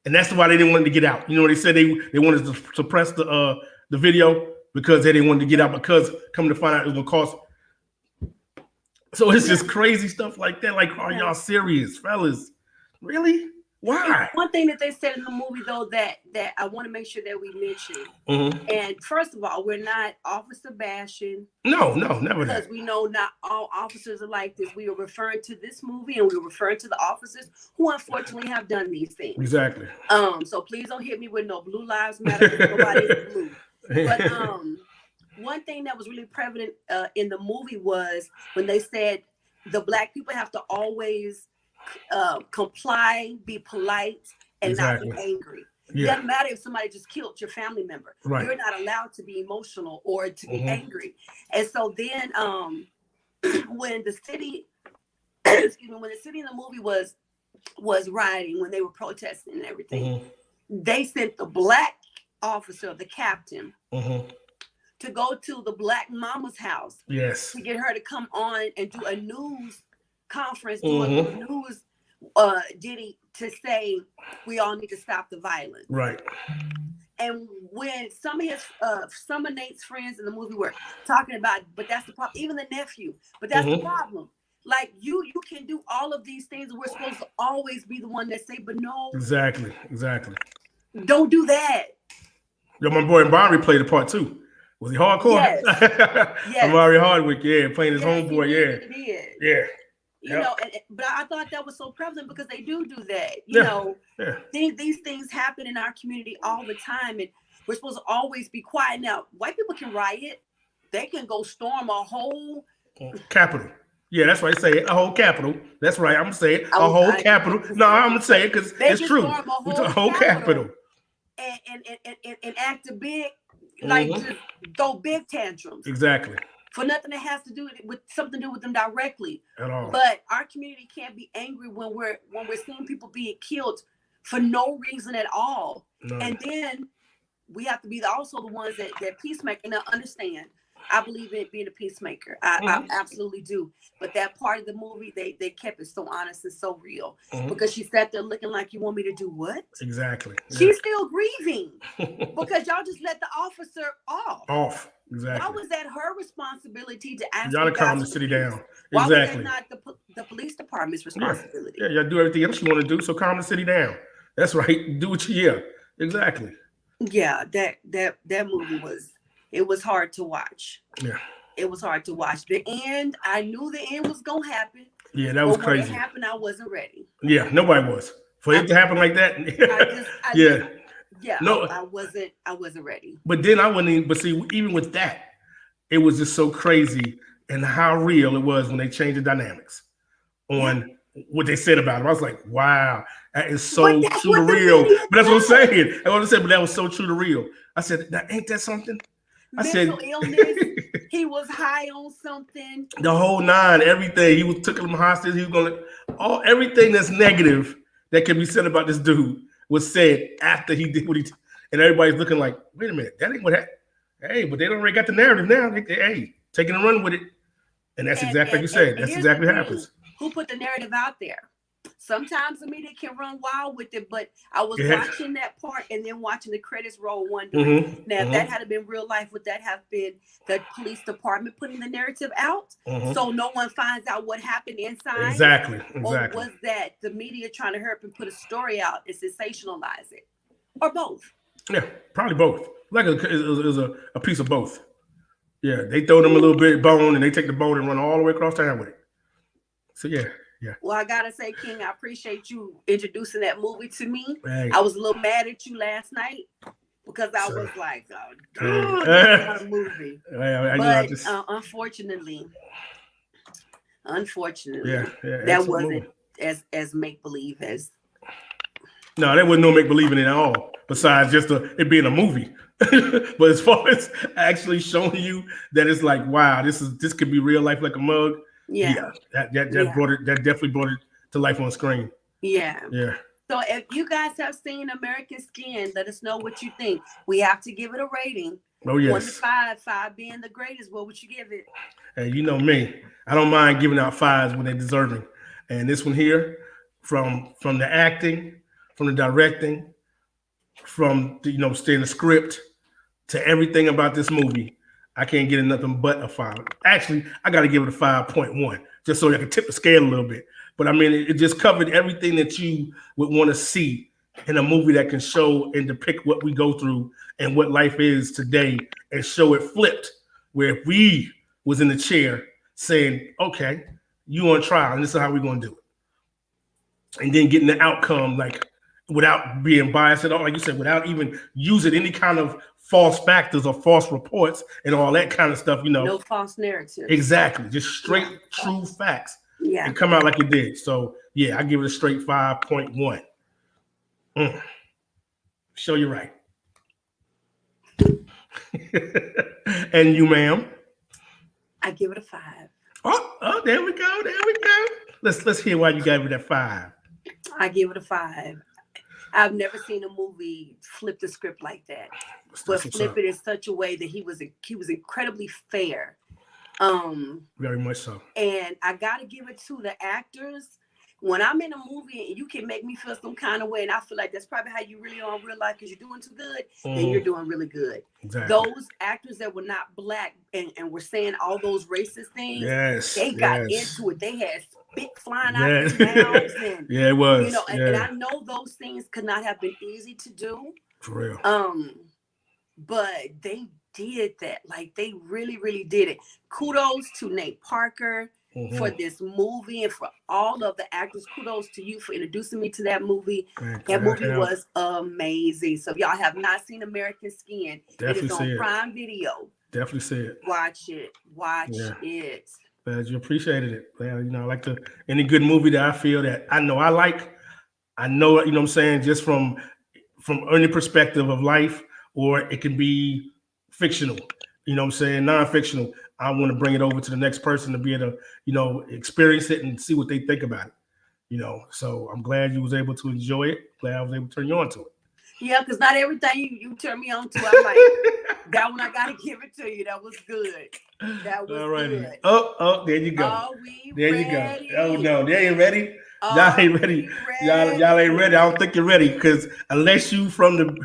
and that's why they didn't want to get out. They said they wanted to suppress the video because they didn't want to get out, because coming to find out it was gonna cost. So it's just crazy stuff like that. Like, are y'all serious, fellas? Really? Why? One thing that they said in the movie, though, that I want to make sure that we mention. And first of all, we're not officer bashing. No, never. Because we know not all officers are like this. We are referring to this movie, and we are referring to the officers who unfortunately have done these things. Exactly. So please don't hit me with no Blue Lives Matter. Nobody's blue. But one thing that was really prevalent in the movie was when they said the Black people have to always comply, be polite, and not be angry. It doesn't matter if somebody just killed your family member. Right. You're not allowed to be emotional or to be angry. And so then when the city in the movie was rioting, when they were protesting and everything, they sent the Black officer, the captain, to go to the Black mama's house. Yes. To get her to come on and do a news conference, do a news ditty to say we all need to stop the violence. Right. And when some of Nate's friends in the movie were talking about, but that's the problem, even the nephew, but that's the problem. Like you can do all of these things, and we're supposed to always be the one that say, but no. Exactly. Don't do that. Yo, my boy Barry played a part too. Was he hardcore? Yes. Amari Hardwick, playing his homeboy, But I thought that was so prevalent because they do that. These things happen in our community all the time, and we're supposed to always be quiet. Now, white people can riot; they can go storm a whole Capitol. Yeah, that's right. Say it. A whole Capitol. That's right. I'm gonna say it. A whole Capitol. No, I'm gonna say it because it's true. A whole Capitol. And act a big, like just throw big tantrums. Exactly. For nothing that has to do with something to do with them directly at all. But our community can't be angry when we're seeing people being killed for no reason at all. No. And then we have to be also the ones that peacemaker. Now understand, I believe in being a peacemaker. I absolutely do. But that part of the movie, they kept it so honest and so real. Because she sat there looking like, you want me to do what? Exactly. She's still grieving because y'all just let the officer off. Exactly. Why was that her responsibility to ask? Y'all to calm the city down. Why was that not the police department's responsibility? Yeah, y'all do everything else you want to do, so calm the city down. That's right. Do what you exactly. Yeah, that movie was hard to watch. Yeah. It was hard to watch. The end, I knew the end was gonna happen. Yeah, that was crazy. When it happened, I wasn't ready. Yeah, nobody was. For it to happen like that. I wasn't ready. But then I wouldn't even, but see, even with that, it was just so crazy and how real it was when they changed the dynamics on what they said about him. I was like, wow, that is so true to the real. media But that's what I'm does. saying. I want to say, but that was so true to real. I said, now, ain't that something? Mental illness. He was high on something. The whole nine, everything. He was took him hostage. He was gonna everything that's negative that can be said about this dude was said after he did what he did. And everybody's looking like, wait a minute, that ain't what happened. Hey, but they don't already got the narrative now. Hey, taking a run with it. And that's exactly like you said. That's exactly what happens. Who put the narrative out there? Sometimes the media can run wild with it, but I was watching that part and then watching the credits roll wondering, now if that had been real life, would that have been the police department putting the narrative out so no one finds out what happened inside? Exactly. Or was that the media trying to hurry up and put a story out and sensationalize it? Or both? Yeah, probably both. Like it was a piece of both. Yeah, they throw them a little bit bone and they take the bone and run all the way across town with it. So yeah. Well, I gotta say, King, I appreciate you introducing that movie to me. Hey. I was a little mad at you last night because I was like, oh, that's not a movie. But unfortunately, that wasn't as make believe as. No, there wasn't no make believe in it at all. Besides just it being a movie, but as far as actually showing you that it's like, wow, this could be real life like a mug. Yeah, that definitely brought it to life on screen. Yeah. So if you guys have seen American Skin, let us know what you think. We have to give it a rating. Oh yes. 1 to 5, 5 being the greatest. What would you give it? Hey, you know me. I don't mind giving out 5s when they're deserving. And this one here, from the acting, from the directing, from the, staying the script, to everything about this movie, I can't get nothing but a 5. Actually, I got to give it a 5.1 just so I can tip the scale a little bit. But I mean, it just covered everything that you would want to see in a movie that can show and depict what we go through and what life is today, and show it flipped, where if we was in the chair saying, okay, you on trial and this is how we're going to do it. And then getting the outcome, like, without being biased at all, like you said, without even using any kind of false factors or false reports and all that kind of stuff, No false narratives. Exactly. Just straight, true facts. Yeah. And come out like it did. So, yeah, I give it a straight 5.1. Show you right. And you, ma'am? I give it a 5. Oh, there we go. Let's hear why you gave it that 5. I give it a 5. I've never seen a movie flip the script like that, but flip it in such a way that he was incredibly fair. Very much so. And I gotta give it to the actors. When I'm in a movie and you can make me feel some kind of way, and I feel like that's probably how you really are in real life because you're doing too good, then you're doing really good. Exactly. Those actors that were not black and were saying all those racist things, they got into it. They had spit flying out their mouths. And, it was. And I know those things could not have been easy to do. For real. But they did that. Like, they really, really did it. Kudos to Nate Parker for this movie, and for all of the actors. Kudos to you for introducing me to that movie. That movie was amazing. So if y'all have not seen American Skin, it is on Prime Video. Definitely see it. Watch it. Watch it. Glad you appreciated it. Well, like any good movie that I feel that I know I like, I know, what I'm saying, just from any perspective of life, or it can be fictional, non-fictional. I want to bring it over to the next person to be able to, experience it and see what they think about it. So I'm glad you was able to enjoy it. Glad I was able to turn you on to it. Yeah, because not everything you turn me on to, I'm like, that one I gotta give it to you. That was good. That was good. Oh, there you go. Are we there ready? You go. Oh no, they ain't ready. Y'all ain't ready. Y'all ain't ready. I don't think you're ready, because unless you from the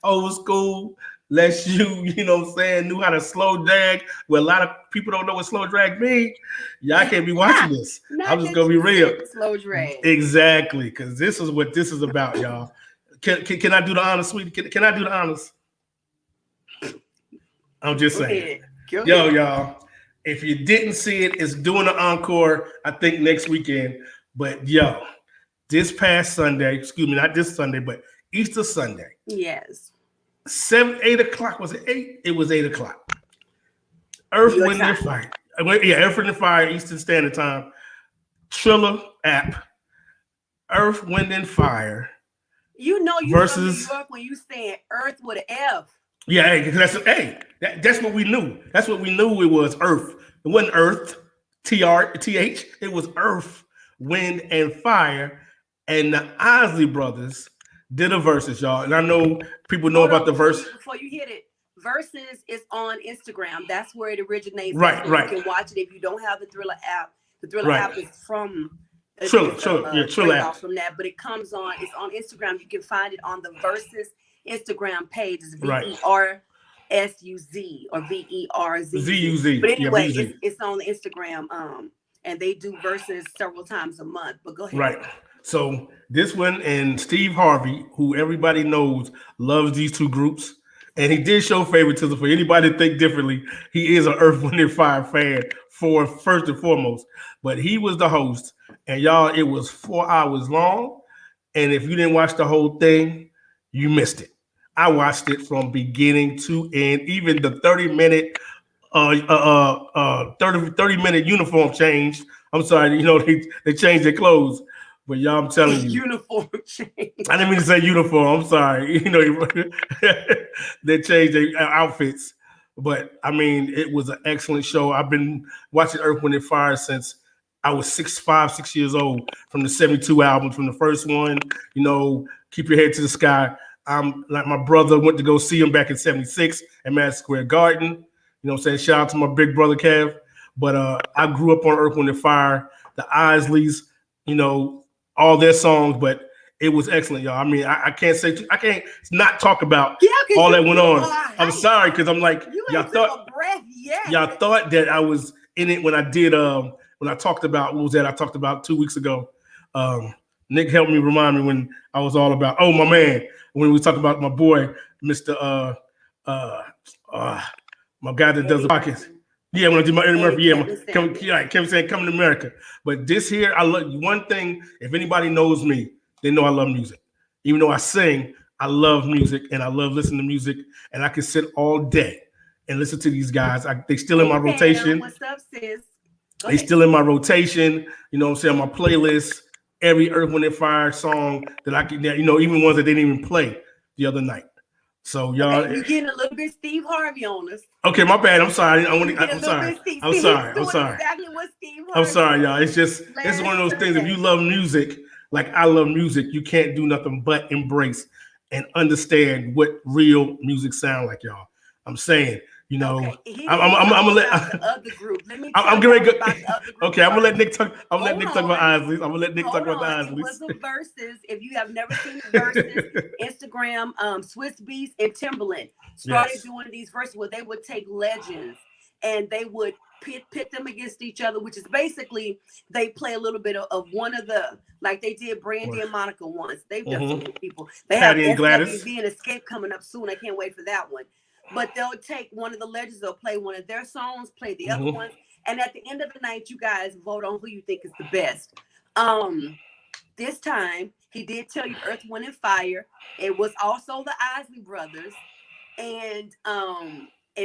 old school, unless you knew how to slow drag, well, a lot of people don't know what slow drag means. Y'all can't be watching this. I'm just gonna be real. Slow drag. Exactly, because this is what this is about, y'all. Can I do the honors, sweetie? Can I do the honors? I'm just saying. Yo, y'all, if you didn't see it, it's doing the encore, I think, next weekend. But yo, this past Sunday, excuse me, not this Sunday, but Easter Sunday. Yes. 8 o'clock. Was it 8? It was 8 o'clock. Earth, Wind, and Fire. Yeah, Earth, Wind, and Fire, Eastern Standard Time. Triller app. Earth, Wind, and Fire. You know you versus from New York when you saying Earth with an F. Yeah, hey, that's what we knew. That's what we knew it was Earth. It wasn't Earth, TRTH. It was Earth, Wind, and Fire. And the Isley Brothers did a versus, y'all. And I know people know about the verse. Before you hit it, Versus is on Instagram. That's where it originates. Right. You can watch it if you don't have the Thriller app. The Thriller app is from Triller app. From that, but it comes on. It's on Instagram. You can find it on the Versus Instagram page. It's VERSUZ or VERZUZ. But anyway, it's on the Instagram. And they do verses several times a month. But go ahead. Right. So this one and Steve Harvey, who everybody knows loves these two groups, and he did show favoritism. For anybody to think differently, he is an Earth, Wind, and Fire fan for first and foremost. But he was the host, and y'all, it was 4 hours long. And if you didn't watch the whole thing, you missed it. I watched it from beginning to end, even the 30-minute 30-minute uniform change. I'm sorry, they changed their clothes. But y'all, I'm telling you, uniform change. I didn't mean to say uniform. I'm sorry. They changed their outfits. But I mean, it was an excellent show. I've been watching Earth, Wind, and Fire since I was 6 years old, from the 72 album, from the first one, Keep Your Head to the Sky. Like my brother went to go see him back in 76 at Madison Square Garden. Shout out to my big brother Kev. But I grew up on Earth, Wind, and Fire, the Isleys, all their songs, but it was excellent, y'all. I mean, I can't not talk about all that went on. I'm sorry, because I'm like, y'all thought that I was in it when I did when I talked about what was that I talked about 2 weeks ago. Nick helped me remind me when I was all about my man, when we talked about my boy, Mr. My guy that does the podcast. Yeah, when I do my Eddie Murphy, Kevin saying coming to America. But this here, I love one thing. If anybody knows me, they know I love music. Even though I sing, I love music and I love listening to music. And I can sit all day and listen to these guys. They still in my rotation. What's up, sis? They still in my rotation. My playlist. Every Earth, Wind, and Fire song that I can, even ones that they didn't even play the other night. So y'all, you're getting a little bit Steve Harvey on us. Okay, my bad. I'm sorry. I'm sorry. Exactly what Steve Harvey. I'm sorry, y'all. It's just it's one of those things. If you love music, like I love music, you can't do nothing but embrace and understand what real music sound like, y'all. I'm saying, I'm gonna let the other group. Let me. I'm gonna go. Okay, I'm gonna let Nick talk. I'm gonna let Nick talk about Isleys. I'm gonna let Nick talk about the Isleys. It was the Versus. If you have never seen the Versus, Instagram, Swiss Beats and Timberland started doing these verses where they would take legends and they would pit them against each other, which is basically they play a little bit of one of the, like they did Brandy and Monica once. They've done so many people. They Patty have and Gladys. SWV and Escape coming up soon. I can't wait for that one. But they'll take one of the legends, they'll play one of their songs, play the other ones. And at the end of the night, you guys vote on who you think is the best. This time, he did tell you Earth, Wind, and Fire. It was also the Isley Brothers. And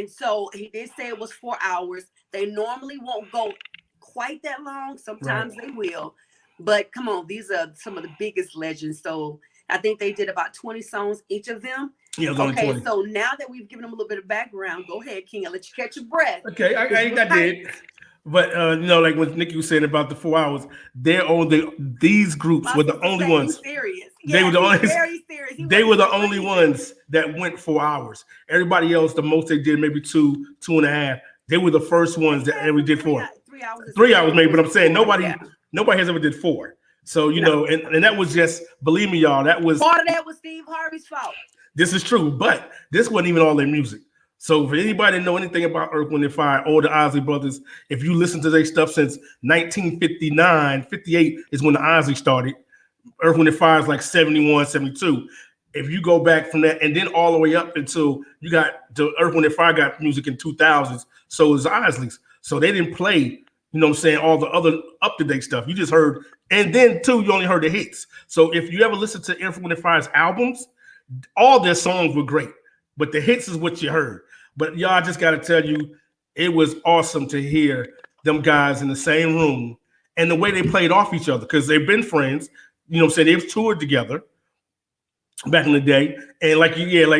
so he did say it was 4 hours. They normally won't go quite that long. Sometimes they will. But come on, these are some of the biggest legends. So I think they did about 20 songs, each of them. Yeah, okay, so now that we've given them a little bit of background, go ahead, King. I'll let you catch your breath. Okay, I did. But like what Nikki was saying about the 4 hours, these groups were the only ones. Serious. They were the only. Very serious. They were the only ones that went 4 hours. Everybody else, the most they did maybe 2.5. They were the first ones that ever did 4. 3 hours. 3 hours maybe, but I'm saying nobody has ever did 4. So and that was just, believe me, y'all, that was part of that was Steve Harvey's fault. This is true, but this wasn't even all their music. So for anybody to know anything about Earth, Wind, and Fire or the Isley Brothers, if you listen to their stuff since 1959, 58 is when the Isley started. Earth, Wind, and Fire is like 71, 72. If you go back from that and then all the way up until you got the Earth, Wind, and Fire got music in 2000s, so is the Isleys. So they didn't play, all the other up-to-date stuff. You just heard, and then too, you only heard the hits. So if you ever listen to Earth, Wind, and Fire's albums, all their songs were great, but the hits is what you heard. But y'all, I just got to tell you, it was awesome to hear them guys in the same room and the way they played off each other, because they've been friends. You know what I'm saying? They toured together back in the day. And like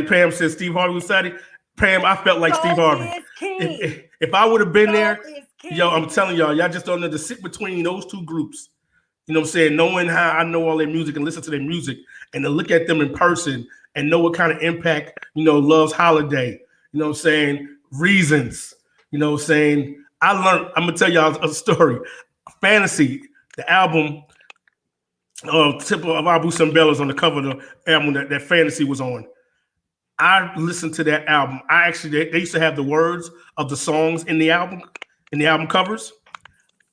Pam said, Steve Harvey was Saudi. Pam, I felt like Steve Harvey. If I would have been there, yo, I'm telling y'all just don't know to sit between those two groups. You know what I'm saying? Knowing how I know all their music and listen to their music and to look at them in person and know what kind of impact, Love's Holiday, you know what I'm saying? Reasons, you know what I'm saying? I'm going to tell y'all a story. Fantasy, the album, Temple of Abu Simbel on the cover of the album that Fantasy was on. I listened to that album. They used to have the words of the songs in the album covers.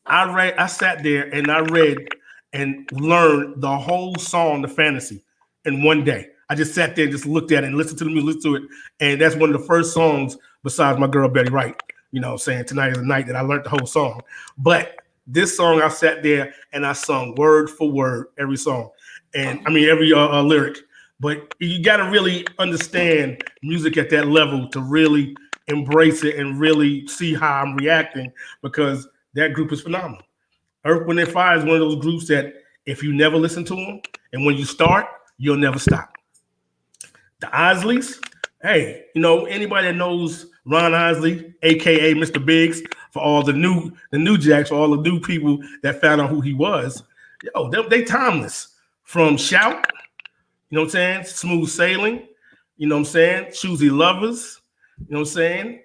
I sat there and I read and learned the whole song, The Fantasy, in one day. I just sat there and just looked at it and listened to the music, listened to it. And that's one of the first songs besides my girl Betty Wright, saying Tonight is the Night, that I learned the whole song. But this song, I sat there and I sung word for word, every song. And I mean, every lyric. But you got to really understand music at that level to really embrace it and really see how I'm reacting, because that group is phenomenal. Earth, Wind & Fire is one of those groups that if you never listen to them, and when you start, you'll never stop. The Isleys, hey, anybody that knows Ron Isley, aka Mr. Biggs, for all the new jacks, for all the new people that found out who he was, they timeless. From Shout, you know what I'm saying? Smooth Sailing, you know what I'm saying? Choosy Lovers, you know what I'm saying?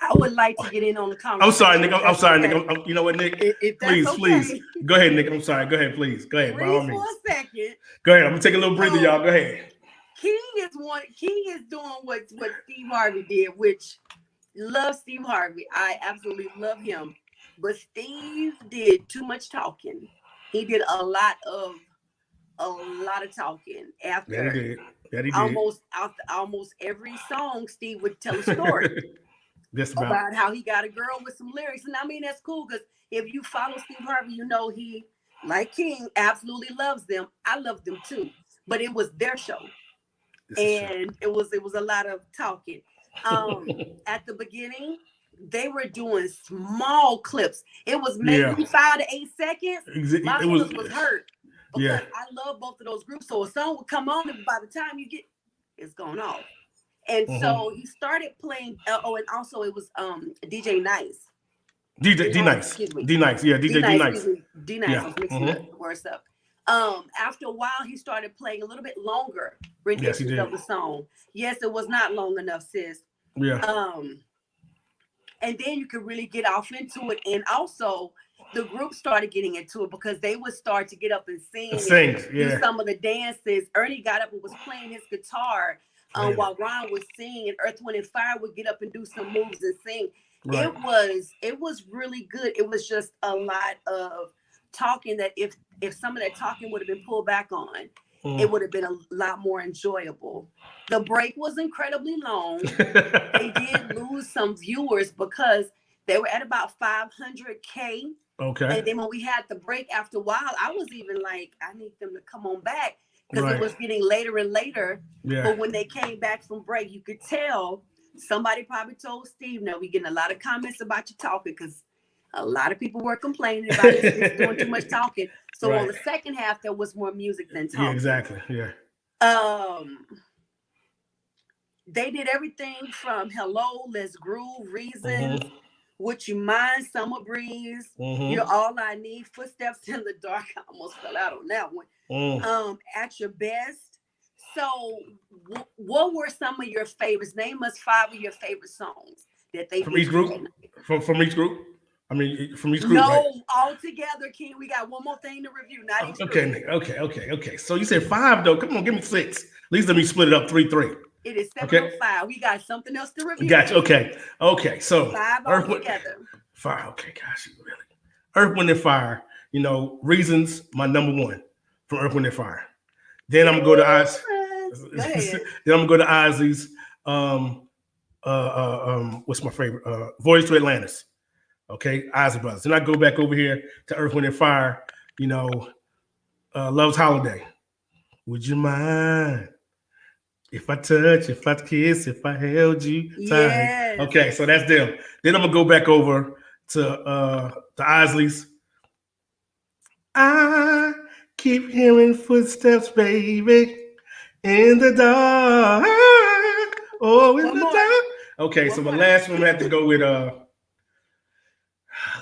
I would like to get in on the conversation. I'm sorry, Nick. You know what, Nick? Please. Go ahead, Nick. I'm sorry. Go ahead, please. Go ahead. By all means. For a second. Go ahead. I'm gonna take a little breather, y'all. Go ahead. King is doing what Steve Harvey did, which love Steve Harvey. I absolutely love him. But Steve did too much talking. He did a lot of talking after. That he did. Almost every song, Steve would tell a story. About how he got a girl with some lyrics. And I mean, that's cool, because if you follow Steve Harvey, he, like King, absolutely loves them. I love them too. But it was their show. And it was a lot of talking. At the beginning, they were doing small clips. It was maybe 5 to 8 seconds. My feelings was hurt. Because I love both of those groups. So a song would come on, and by the time you get, it's going off. And so he started playing. And also it was DJ Nice. D Nice. D Nice. Yeah, DJ D Nice. D Nice. I was mixing the words up. After a while, he started playing a little bit longer renditions of the song. Yes, it was not long enough, sis. Yeah. And then you could really get off into it. And also, the group started getting into it because they would start to get up and sing. Do some of the dances. Ernie got up and was playing his guitar. While Ron was singing, and Earth, Wind & Fire would get up and do some moves and sing. Right. It was really good. It was just a lot of talking that if some of that talking would have been pulled back on, it would have been a lot more enjoyable. The break was incredibly long. They did lose some viewers because they were at about 500K. Okay. And then when we had the break after a while, I was even like, I need them to come on back. Because it was getting later and later. Yeah. But when they came back from break, you could tell somebody probably told Steve, no, we're getting a lot of comments about you talking, because a lot of people were complaining about you doing too much talking. So on the second half, there was more music than talking. Yeah, exactly. Yeah. They did everything from Hello, Let's Groove, Reasons, Would You Mind, Summer Breeze, You're All I Need, Footsteps in the Dark. I almost fell out on that one. At Your Best. So what were some of your favorites? Name us 5 of your favorite songs that they from each group. From each group. I mean, from each group. No, right? all together, King. We got one more thing to review. Not each group. Okay. So you said 5 though. Come on, give me 6. At least let me split it up 3-3. It is 7:05. We got something else to review. Gotcha. Okay. So 5 all together. 5. Okay, gosh, really. Earth, Wind & Fire. Reasons. My number 1 from Earth, Wind & Fire. Then I'm gonna go to Isley. Then I'm gonna go to Isley's. What's my favorite? Voyage to Atlantis. Okay, Isley Brothers. Then I go back over here to Earth, Wind & Fire. Love's Holiday. Would you mind if I touch, if I kiss, if I held you tight? Yes. Okay, so that's them. Then I'm gonna go back over to Isley's. I Keep hearing footsteps, baby, in the dark. Oh, in One the more. dark. Okay, One so my more. last one I had to go with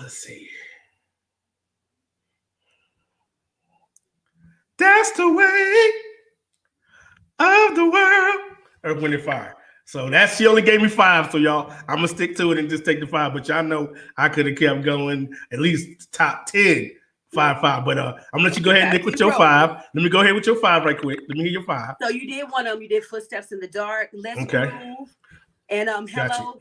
let's see. That's the way of the world. Earth, Wind, and Fire. So she only gave me 5. So y'all, I'm gonna stick to it and just take the 5. But y'all know I could have kept going at least top 10, 5. But I'm gonna let you go ahead, Nick, with your 5. Let me go ahead with your 5 right quick. Let me hear your 5. So you did one of them. You did Footsteps in the Dark, Let's Okay. Groove, and Got Hello. you.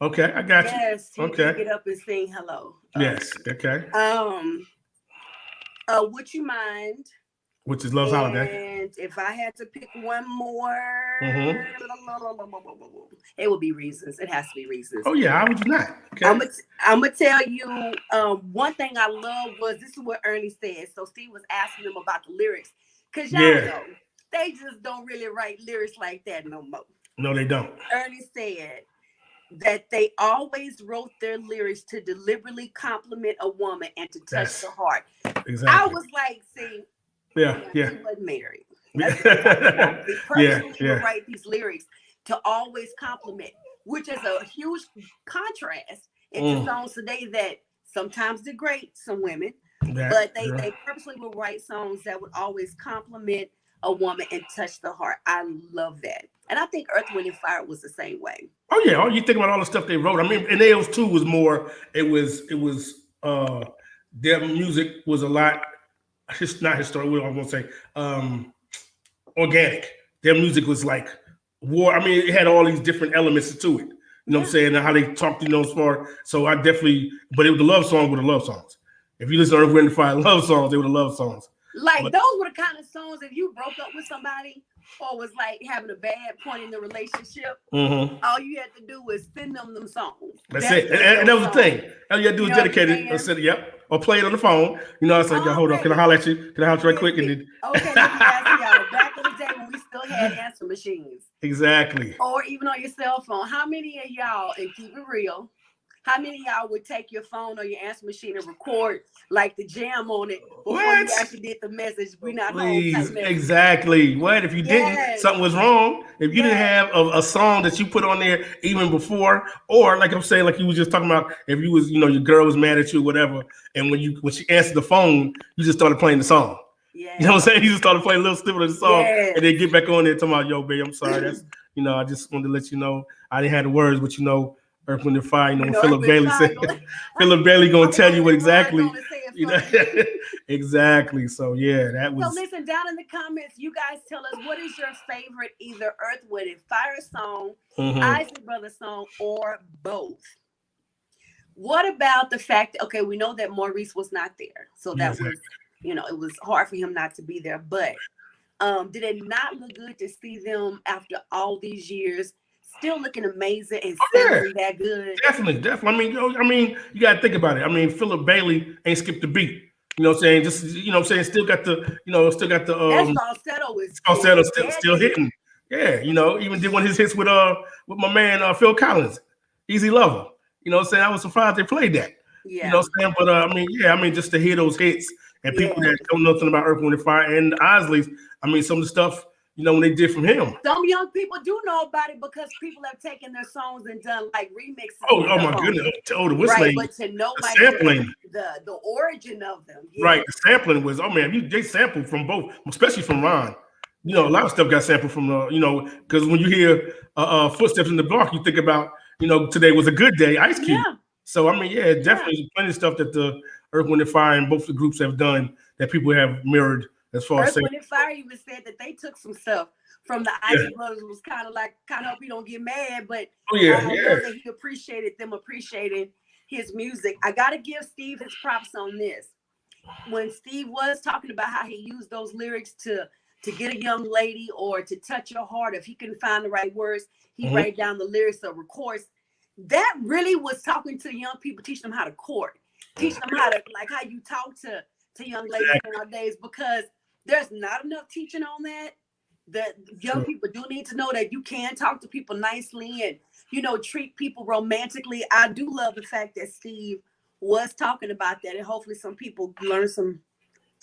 Okay, I got you. Yes, he did get up and sing Hello. Yes. Okay. Would You Mind? Which is Love's Holiday. And if I had to pick one more, it would be Reasons. It has to be Reasons. Oh yeah, how would you not? Okay. I'm gonna tell you one thing I love was, this is what Ernie said. So Steve was asking them about the lyrics, because y'all know they just don't really write lyrics like that no more. No, they don't. Ernie said that they always wrote their lyrics to deliberately compliment a woman and to touch the heart. Exactly. I was like, see, he wasn't married. That's what I'm talking about. They purposely would write these lyrics to always compliment, which is a huge contrast into songs today that sometimes degrade some women, but they purposely would write songs that would always compliment a woman and touch the heart. I love that. And I think Earth, Wind, and Fire was the same way. Oh yeah, you think about all the stuff they wrote. I mean, and those two was more. It was their music was a lot. It's not historical. What I'm gonna say, organic. Their music was like war. I mean, it had all these different elements to it. You know what I'm saying? And how they talked, as far. So I definitely. But it was the love song with the love songs. If you listen to Earth, Wind, and Fire love songs, they were the love songs. Like those were the kind of songs, if you broke up with somebody or was like having a bad point in the relationship, all you had to do was send them songs. That's it. And that was the thing. All you had to do was dedicate it. Or play it on the phone. I said, hold on, can I holler at you? Can I holler at you right quick? And then... Okay, let me ask y'all. Back in the day when we still had answer machines. Exactly. Or even on your cell phone. How many of y'all, and keep it real, how many of y'all would take your phone or your answer machine and record like the jam on it before you actually did the message? We're not home. Exactly. What if you didn't? Something was wrong. If you didn't have a song that you put on there even before, or like I'm saying, like you was just talking about, if you was, your girl was mad at you, whatever, and when she answered the phone, you just started playing the song. Yeah. You know what I'm saying? You just started playing a little snippet of the song, and then get back on there talking about, yo, babe, I'm sorry. That's I just wanted to let you know I didn't have the words, but Earth, Wind, and Fire, when Philip Bailey said, Philip Bailey gonna tell you what exactly, exactly. So yeah, that was. So listen, down in the comments, you guys tell us, what is your favorite either Earth, Wind, and Fire song, Isley Brothers song, or both? What about the fact that, okay, we know that Maurice was not there, so that was, it was hard for him not to be there. But did it not look good to see them after all these years? Still looking amazing and sounding that good. Definitely. I mean, you gotta think about it. I mean, Philip Bailey ain't skipped the beat. You know what I'm saying? Just still got the that falsetto is still hitting. Yeah, even did one of his hits with my man Phil Collins, Easy Lover. You know what I'm saying? I was surprised they played that. Yeah. You know what I'm saying? But just to hear those hits and people that don't know nothing about Earth, Wind, and Fire and Isley's, some of the stuff when they did from him. Some young people do know about it because people have taken their songs and done like remixes. Oh my goodness! The whistling, but to know the sampling, the origin of them, right? The sampling was they sampled from both, especially from Ron. A lot of stuff got sampled from because when you hear Footsteps in the Dark, you think about Today Was a Good Day, Ice Cube. Yeah. So definitely plenty of stuff that the Earth, Wind, and Fire and both the groups have done that people have mirrored. As far as Wind, and Fire even said that they took some stuff from the Isley Brothers. Was kind of hope you don't get mad, but I know that he appreciated them appreciating his music. I gotta give Steve his props on this. When Steve was talking about how he used those lyrics to get a young lady or to touch your heart, if he couldn't find the right words, he write down the lyrics of course. That really was talking to young people, teaching them how to court, teaching them how to how you talk to young ladies nowadays, because there's not enough teaching on that. The young people do need to know that you can talk to people nicely and, treat people romantically. I do love the fact that Steve was talking about that, and hopefully some people learn some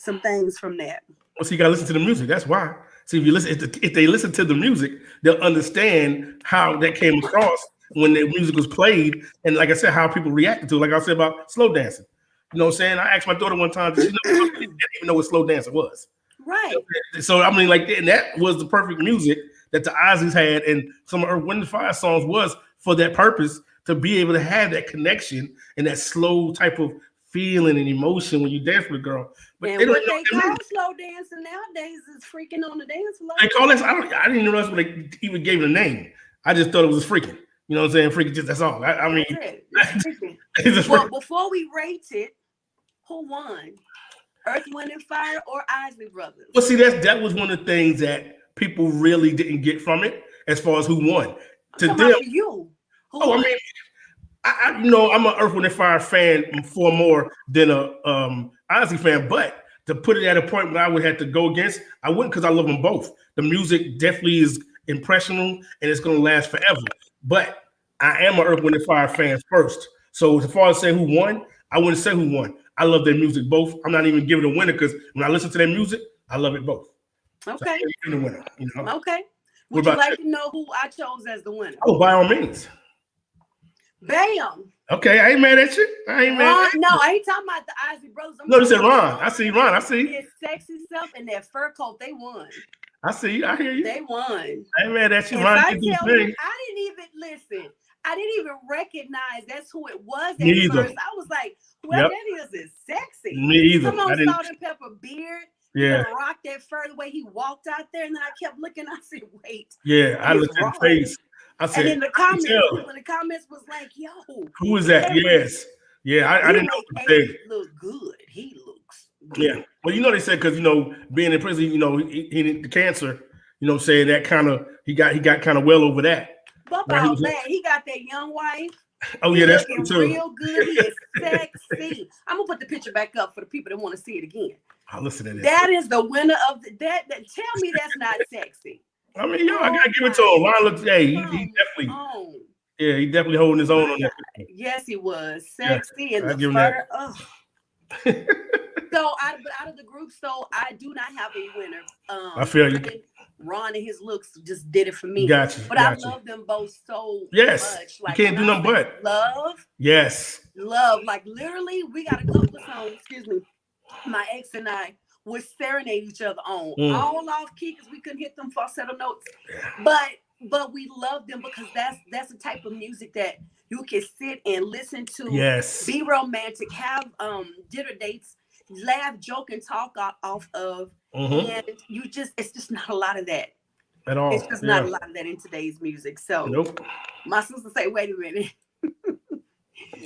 some things from that. Well, so you gotta listen to the music. That's why. See, if they listen to the music, they'll understand how that came across when the music was played, and like I said, how people reacted to it. Like I said about slow dancing. You know what I'm saying? I asked my daughter one time, she didn't even know what slow dancing was. Right. So I mean, like, and that was the perfect music that the Isleys had, and some of Earth, Wind, and Fire songs was for that purpose, to be able to have that connection and that slow type of feeling and emotion when you dance with a girl. But and what they call slow dancing nowadays is freaking on the dance floor. They call this. I didn't even know that's what they even gave it a name. I just thought it was freaking. You know what I'm saying? Freaking. Just that's all. I mean, it's well, before we rate it, who won? Earth, Wind, and Fire or Isley Brothers? Well, see, that was one of the things that people really didn't get from it, as far as who won. To them, you. I mean, I you know, I'm an Earth, Wind, and Fire fan far more than a Isley fan, but to put it at a point where I would have to go against, I wouldn't, because I love them both. The music definitely is impressionable and it's going to last forever. But I am an Earth, Wind, and Fire fan first. So as far as saying who won, I wouldn't say who won. I love their music both. I'm not even giving a winner, because when I listen to their music, I love it both. Okay. So the winner, you know? Okay. Would you like to know who I chose as the winner? Oh, by all means. Bam. Okay, I ain't mad at you. I ain't mad at you. No, I ain't talking about the Isley Brothers. No, you said Ron. I see Ron. I see. His sexy self and that fur coat, they won. I see you. I hear you. They won. I ain't mad at you, Ron. I didn't even listen. I didn't even recognize that's who it was at first. I was like, whoever that is sexy. Me either. Come on, Salt and Pepper beard. Yeah. Rock that fur the way he walked out there, and then I kept looking. I said, wait. Yeah, I looked at the face. I said, and in the comments, when the comments was like, yo, who is that? Yes. Yeah, I didn't know what to say. Look good. He looks good. Yeah. Well, you know, they said, because, you know, being in prison, you know, he the cancer, you know, saying that kind of, he got kind of well over that. But man, he got that young wife. Oh, yeah, that's true too. Real good. He is sexy. I'm gonna put the picture back up for the people that want to see it again. I'll listen to this. That is the winner of that. Tell me that's not sexy. I mean, yo, I gotta give it to him. Ron looks, hey, he definitely, yeah, he definitely holding his own on that. Yes, he was sexy and the fur. So, out of the group, so I do not have a winner. I feel you. Ron and his looks just did it for me. Gotcha. But I love them both so much. Like, you can't do nothing but love. Yes. Love. Like, literally, we got a couple of songs. Excuse me. My ex and I would serenade each other on all off key because we couldn't hit them falsetto notes. But we love them because that's the type of music that you can sit and listen to. Yes. Be romantic. Have dinner dates. Laugh, joke, and talk off of. And it's just not a lot of that at all. It's just not a lot of that in today's music. So my sister say, wait a minute.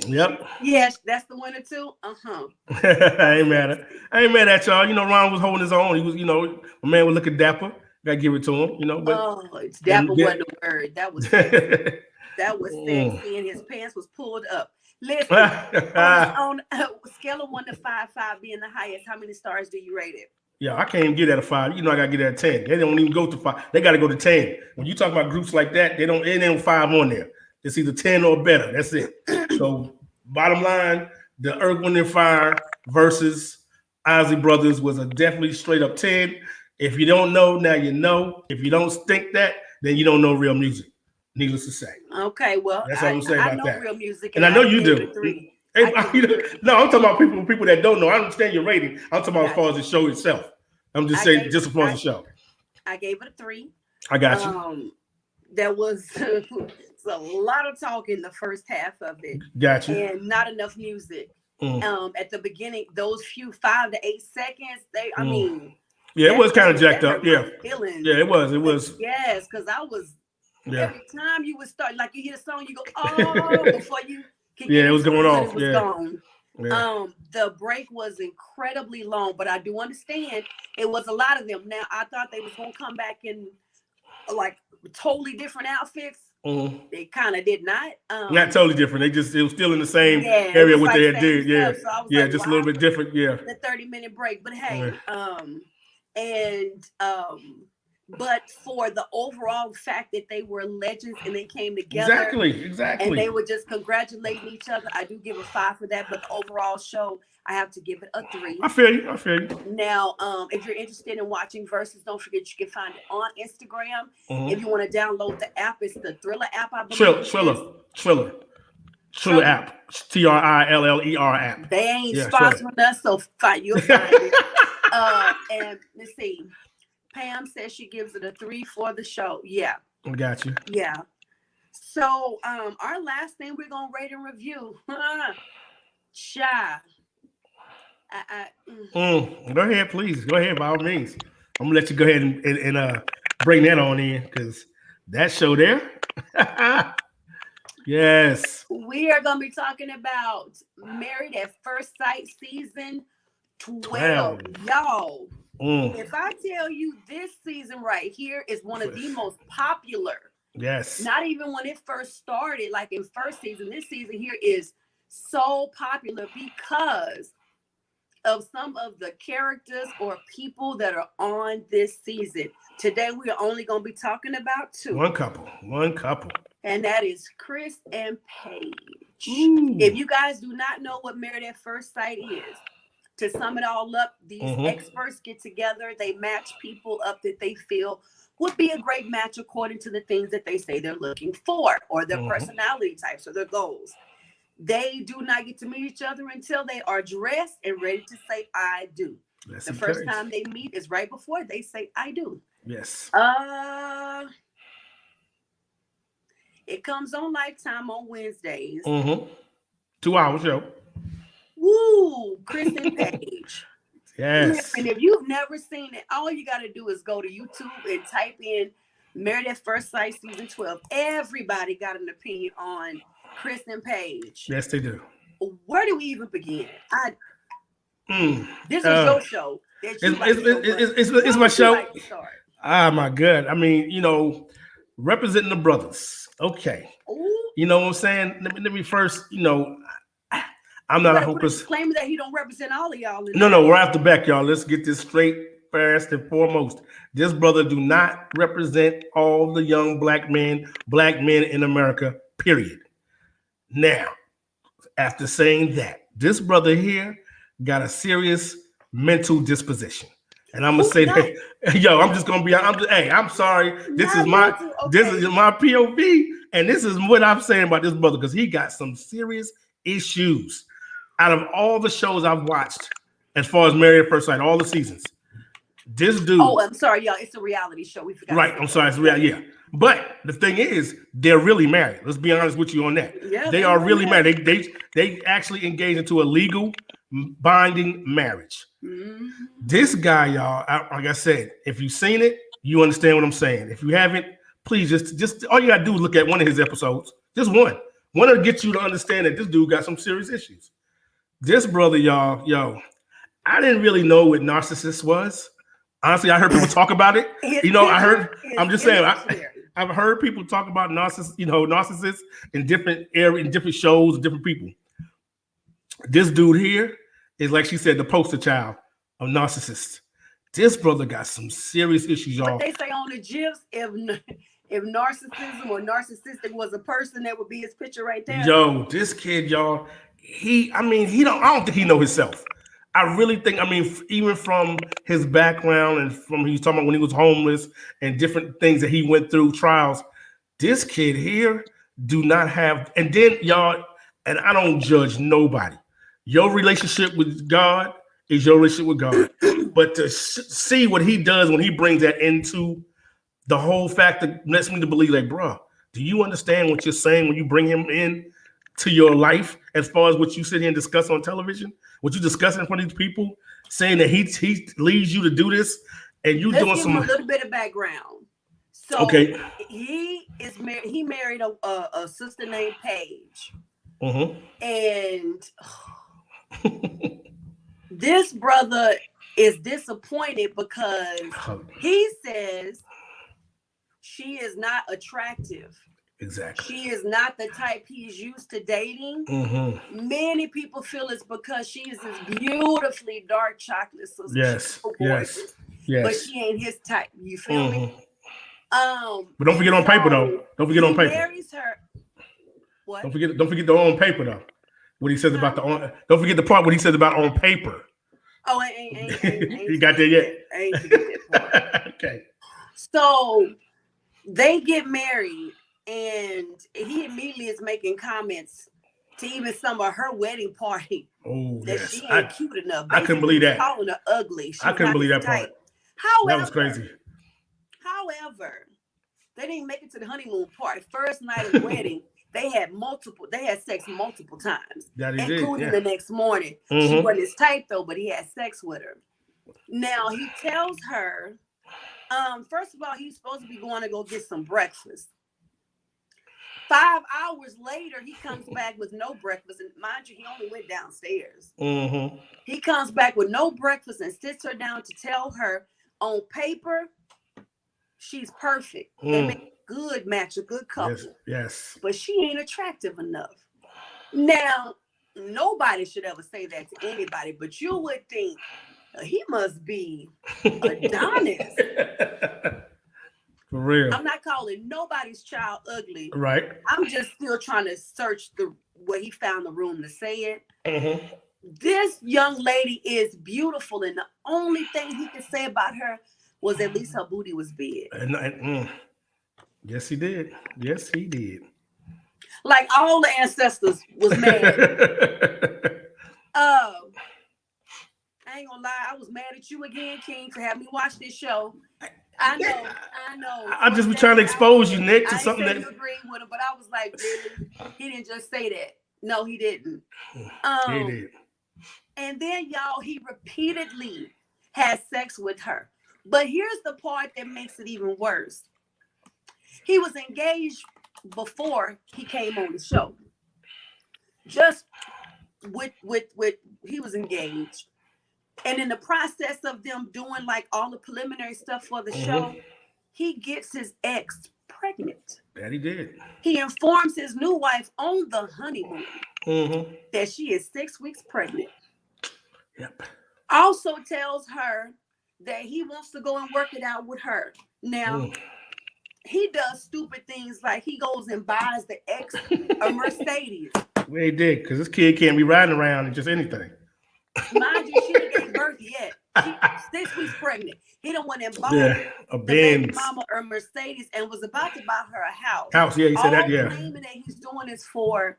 Yep. Yes, that's the winner too. I ain't mad at y'all. You know, Ron was holding his own. He was, you know, my man was looking dapper. Gotta give it to him, you know. But it's dapper wasn't the word. That was sexy. That was sexy, and his pants was pulled up. Listen, on a scale of 1 to 5, 5 being the highest, how many stars do you rate it? Yeah, I can't get at a 5. You know, I gotta get at a 10. They don't even go to 5. They gotta go to 10. When you talk about groups like that, they don't 5 on there. It's either 10 or better. That's it. So bottom line, the Earth, Wind, and Fire versus Isley Brothers was a definitely straight up 10. If you don't know, now you know. If you don't think that, then you don't know real music. Needless to say. Okay, well, that's all I'm saying about that. Real music, and I know you do. Hey, no, I'm talking about people that don't know. I understand your rating. I'm talking about as far as the show itself. I'm just saying, just as far as the show. I gave it a 3. I got you. There was a lot of talk in the first half of it. Got you. And not enough music. At the beginning, those few 5 to 8 seconds, I mean. Yeah, it was kind of jacked up. Yeah. Yeah, it was. Yes, because I was. Every time you would start, like you hear a song, you go, oh, before you can it was going off. It was gone. Yeah. The break was incredibly long, but I do understand it was a lot of them. Now, I thought they was going to come back in like totally different outfits. They kind of did not. Not totally different. It was still in the same area what they had did. Yeah. So just a little bit different. Yeah. The 30-minute break. But hey, but for the overall fact that they were legends and they came together. Exactly. And they were just congratulating each other. I do give a 5 for that, but the overall show, I have to give it a 3. I feel you. Now, if you're interested in watching Versuz, don't forget you can find it on Instagram. Mm-hmm. If you want to download the app, it's the Thriller app, I believe. Triller app. TRILLER app. They ain't sponsoring us, so you'll find it. And let's see. Pam says she gives it a 3 for the show. Yeah. I got you. Yeah. So our last thing we're gonna rate and review. Shy. Go ahead, please. Go ahead by all means. I'm gonna let you go ahead and bring that on in because that show there. Yes. We are gonna be talking about Married at First Sight season 12. Y'all. If I tell you this season right here is one of the most popular. Yes. Not even when it first started, like in first season, this season here is so popular because of some of the characters or people that are on this season. Today, we are only going to be talking about 2. One couple. And that is Chris and Paige. If you guys do not know what Married at First Sight is, to sum it all up, these experts get together, they match people up that they feel would be a great match according to the things that they say they're looking for or their personality types or their goals. They do not get to meet each other until they are dressed and ready to say, I do. The first time they meet is right before they say, I do. Yes. It comes on Lifetime on Wednesdays. 2 hour show. Woo, Chris and Paige. Yes. And if you've never seen it, all you got to do is go to YouTube and type in Married at First Sight season 12. Everybody got an opinion on Chris and Paige. Yes, they do. Where do we even begin? This is your show. It's my show. My God. I mean, representing the brothers. Okay. Ooh. You know what I'm saying? Let me first, I'm not a hopeless. Claiming that he don't represent all of y'all. No, we're after back, y'all. Let's get this straight, first and foremost. This brother do not represent all the young black men in America, period. Now, after saying that, this brother here got a serious mental disposition. And I'm gonna say that, I'm just gonna be. I'm sorry. This is my POV, and this is what I'm saying about this brother because he got some serious issues. Out of all the shows I've watched, as far as Married at First Sight, all the seasons, this dude. Oh, I'm sorry, y'all. It's a reality show. We forgot. Right. I'm sorry. It's reality. Yeah. But the thing is, they're really married. Let's be honest with you on that. Yeah, they are really married. They actually engage into a legal, binding marriage. Mm-hmm. This guy, y'all, like I said, if you've seen it, you understand what I'm saying. If you haven't, please just all you gotta do is look at one of his episodes. Just one to get you to understand that this dude got some serious issues. This brother, y'all, I didn't really know what narcissist was. Honestly, I heard people talk about it. I've heard people talk about narcissists in different areas, in different shows, different people. This dude here is, like she said, the poster child of narcissists. This brother got some serious issues, y'all. But they say on the GIFs, if narcissism or narcissistic was a person, that would be his picture right there. Yo, this kid, y'all, I don't think he know himself. I really think, even from his background and from he's talking about when he was homeless and different things that he went through, trials, this kid here do not have, and then y'all, and I don't judge nobody. Your relationship with God is your relationship with God. But to see what he does when he brings that into the whole fact that lets me to believe, like, bro, do you understand what you're saying when you bring him in to your life as far as what you sit here and discuss on television? What you discuss in front of these people, saying that he leads you to do this, and you doing some. A little bit of background. So okay, he is married. He married a sister named Paige, and this brother is disappointed because he says she is not attractive. Exactly. She is not the type he's used to dating. Many people feel it's because she is this beautifully dark chocolate. So yes. but she ain't his type. You feel me? But don't forget on paper though. Don't forget on paper. He marries her. What? Don't forget the on paper though. What he says about the on. Don't forget the part what he says about on paper. Oh, ain't you got there yet? I ain't forget that part. Okay. So they get married, and he immediately is making comments to even some of her wedding party. Oh, that yes. she ain't cute enough. I couldn't believe that. Calling her ugly. I couldn't believe that part. However, that was crazy. However, they didn't make it to the honeymoon party. First night of the wedding, they had sex multiple times, including the next morning. She wasn't his type though, but he had sex with her. Now he tells her, first of all, he's supposed to be going to go get some breakfast. 5 hours later, he comes back with no breakfast. And mind you, he only went downstairs. He comes back with no breakfast and sits her down to tell her on paper, she's perfect. They make a good match, a good couple. Yes. But she ain't attractive enough. Now, nobody should ever say that to anybody, but you would think he must be Adonis. For real. I'm not calling nobody's child ugly. Right. I'm just still trying to search where he found the room to say it. This young lady is beautiful, and the only thing he could say about her was at least her booty was big. Yes, he did. Yes, he did. Like all the ancestors was mad. I ain't gonna lie, I was mad at you again, King, for having me watch this show. I know. I just was trying to expose you, Nick, to something that you agreed with him, but I was like, really? He didn't just say that. No, he didn't. He did. And then, y'all, he repeatedly had sex with her. But here's the part that makes it even worse. He was engaged before he came on the show. Just with he was engaged. And in the process of them doing like all the preliminary stuff for the show, he gets his ex pregnant. That he did. He informs his new wife on the honeymoon that she is 6 weeks pregnant. Yep. Also tells her that he wants to go and work it out with her. Now, he does stupid things like he goes and buys the ex a Mercedes. Well, he did, because this kid can't be riding around in just anything. Mind you, she didn't give birth yet. She's 6 weeks pregnant. He done went and bought a the baby Benz. mama a Mercedes and was about to buy her a house. Yeah, he said that, yeah. Claiming that he's doing this for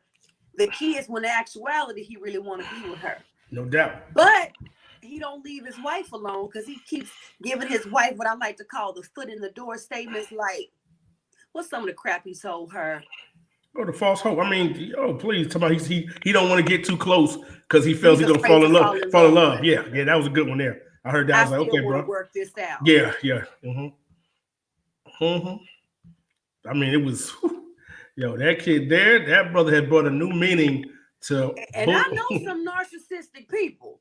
the kids when in actuality he really want to be with her. No doubt. But he don't leave his wife alone because he keeps giving his wife what I like to call the foot in the door statements like, what's some of the crap he told her? Oh, the false hope. I mean, please. He don't want to get too close because he feels he's gonna fall in love. Yeah, that was a good one there. I heard that. I was like, okay, bro. Work this out. Yeah. I mean, it was, that kid there, that brother had brought a new meaning to. And I know some narcissistic people.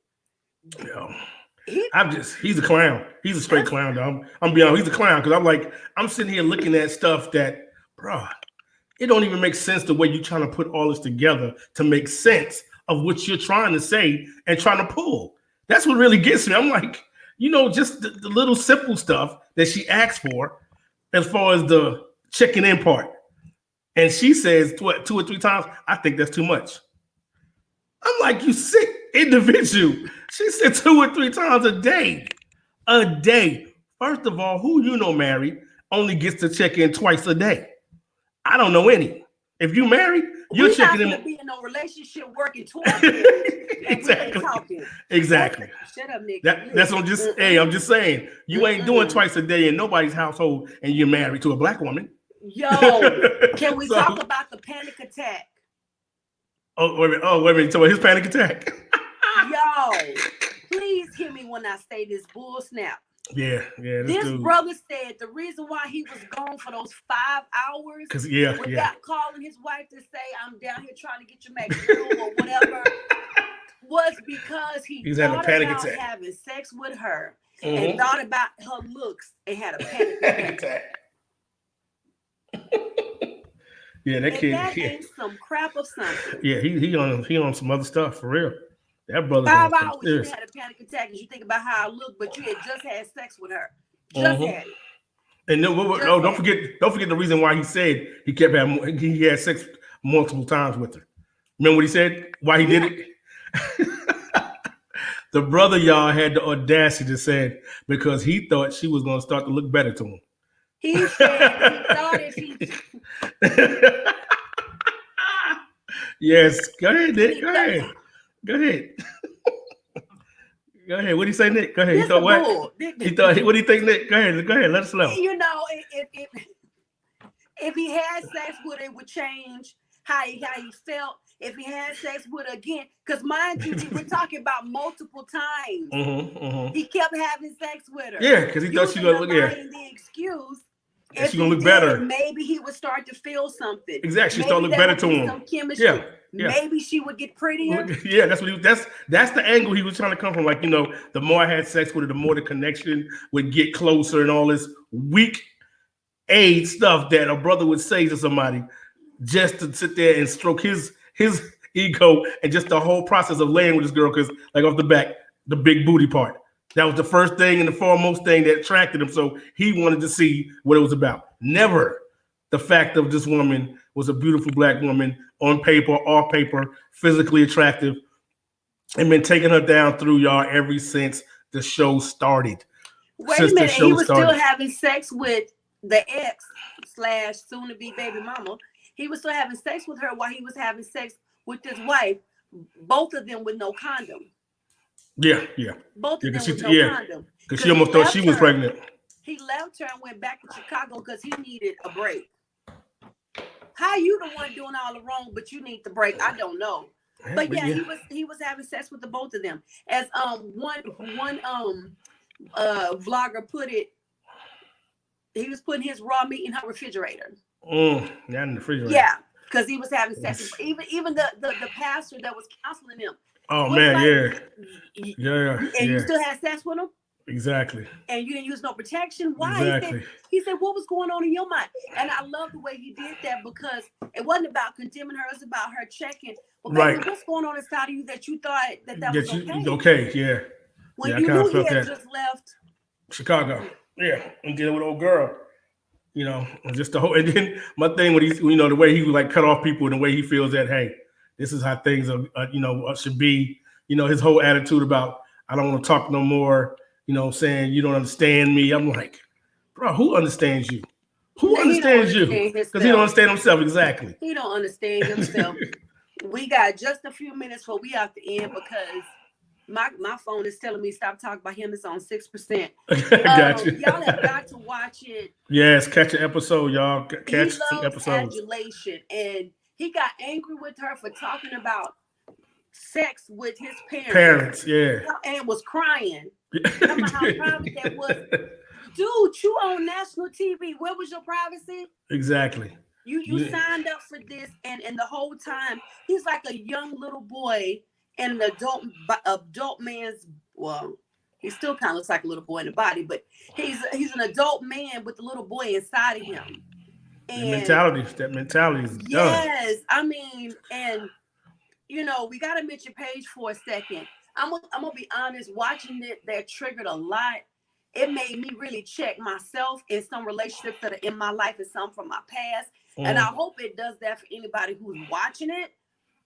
He's a clown. He's a straight clown, though. I'm being honest, he's a clown because I'm sitting here looking at stuff that, bro, it don't even make sense the way you're trying to put all this together to make sense of what you're trying to say and trying to pull. That's what really gets me. I'm like, just the little simple stuff that she asked for as far as the checking in part. And she says, 2 or 3 times, I think that's too much. I'm like, you sick individual. She said 2 or 3 times a day. A day. First of all, who married only gets to check in twice a day? I don't know any. If you married, you're checking in. We're not be in no relationship working towards it. Exactly. Shut up, Nick. That's what I'm just saying. You ain't doing twice a day in nobody's household, and you're married to a black woman. Yo, can we talk about the panic attack? Oh, wait a minute. So his panic attack. Yo, please hear me when I say this bull snap. Yeah. This brother said the reason why he was gone for those 5 hours without calling his wife to say, I'm down here trying to get you back to or whatever, was because he's thought about having sex with her and thought about her looks and had a panic attack. Yeah, that kid. That ain't some crap of something. Yeah, he on some other stuff for real. That brother 5 got some hours you serious. had a panic attack because you think about how I look, but you had just had sex with her. Just had it. And no, don't forget the reason why he said he had sex multiple times with her. Remember what he said? Why he did it? The brother, y'all, had the audacity to say because he thought she was going to start to look better to him. He said he thought if he. Yes, go ahead, Nick. Go ahead. Go ahead. What do you say, Nick? Go ahead. He thought what? He thought. What do you think, Nick? Go ahead. Let us know. You know, if he had sex with her, it would change how he felt. If he had sex with her again, because mind you, we're talking about multiple times. He kept having sex with her. Yeah, because he thought she was gonna look. Yeah. The excuse. If she gonna look better, maybe he would start to feel something. Exactly, she started to look better to him. Some chemistry. Yeah. Maybe she would get prettier. Yeah, that's what that's the angle he was trying to come from. Like, the more I had sex with her, the more the connection would get closer and all this weak aid stuff that a brother would say to somebody just to sit there and stroke his ego and just the whole process of laying with this girl, because like off the back, the big booty part. That was the first thing and the foremost thing that attracted him. So he wanted to see what it was about. Never the fact of this woman was a beautiful black woman on paper, off paper, physically attractive, and been taking her down through y'all ever since the show started. Wait a minute, he was still having sex with the ex / soon to be baby mama. He was still having sex with her while he was having sex with his wife, both of them with no condom. Yeah. Both of them with no condom. Because she almost thought she was pregnant. He left her and went back to Chicago because he needed a break. How you the one doing all the wrong, but you need the break? I don't know. But yeah, he was having sex with the both of them. As one vlogger put it, he was putting his raw meat in her refrigerator. Not in the refrigerator. Yeah, because he was having sex. Even the pastor that was counseling him. Oh man, yeah. And you still had sex with him? Exactly. And you didn't use no protection? Why? Exactly. He said, what was going on in your mind? And I love the way he did that, because it wasn't about condemning her, it's about her checking. Well, baby, what's going on inside of you that you thought that was okay? Okay, yeah. When you knew he had just left Chicago. Yeah, and dealing with old girl. And just the whole, and then my thing when he's, the way he would like cut off people and the way he feels that, hey, this is how things are, should be. His whole attitude about, I don't want to talk no more, saying you don't understand me. I'm like, bro, who understands you? Who understands you? Because he don't understand himself. Exactly. He don't understand himself. We got just a few minutes before we have to end, because my phone is telling me stop talking about him. It's on 6%. Got you. Y'all have got to watch it. Yes, catch an episode, y'all. Catch some episodes. Adulation, and he got angry with her for talking about sex with his parents. Yeah. And was crying. Remember how private that was? Dude, you on national TV. Where was your privacy? Exactly. You signed up for this, and the whole time he's like a young little boy in an adult man's, well, he still kind of looks like a little boy in the body, but he's an adult man with a little boy inside of him. And that mentality is done. Yes, I mean, and we got to mention Paige for a second. I'm gonna be honest, watching it, that triggered a lot. It made me really check myself in some relationships that are in my life and some from my past. And I hope it does that for anybody who's watching it.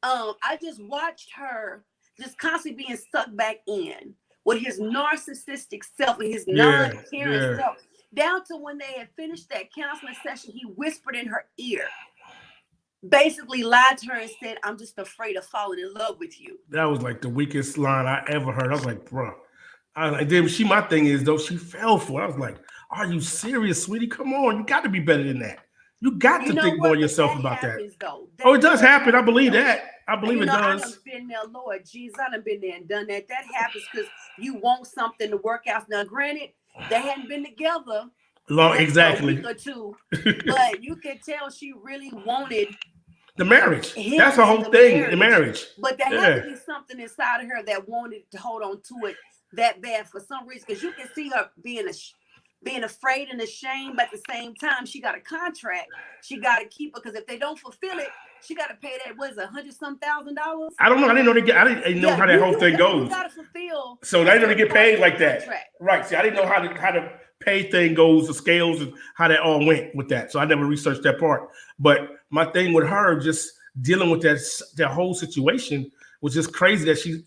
I just watched her just constantly being sucked back in with his narcissistic self and his non-caring self. Down to when they had finished that counseling session, he whispered in her ear, basically lied to her and said, I'm just afraid of falling in love with you. That was like the weakest line I ever heard. I was like, bro. My thing is, though, she fell for it. I was like, are you serious, sweetie? Come on. You got to be better than that. You got to think more yourself about that. It does happen. I believe that. I believe it does. I've been there, Lord Jesus. I done been there and done that. That happens because you want something to work out. Now, granted, they hadn't been together exactly a week or two, but you could tell she really wanted the marriage. That's the whole thing, the marriage. But there had to be something inside of her that wanted to hold on to it that bad for some reason, because you can see her being being afraid and ashamed, but at the same time, she got a contract. She got to keep it, because if they don't fulfill it, she got to pay that, what is it, $100,000? I don't know. I didn't know how that whole thing goes. You got to fulfill. So they didn't get paid like that. Contract. Right. See, I didn't know how the pay thing goes, the scales, and how that all went with that. So I never researched that part. But my thing with her, just dealing with that whole situation, was just crazy that she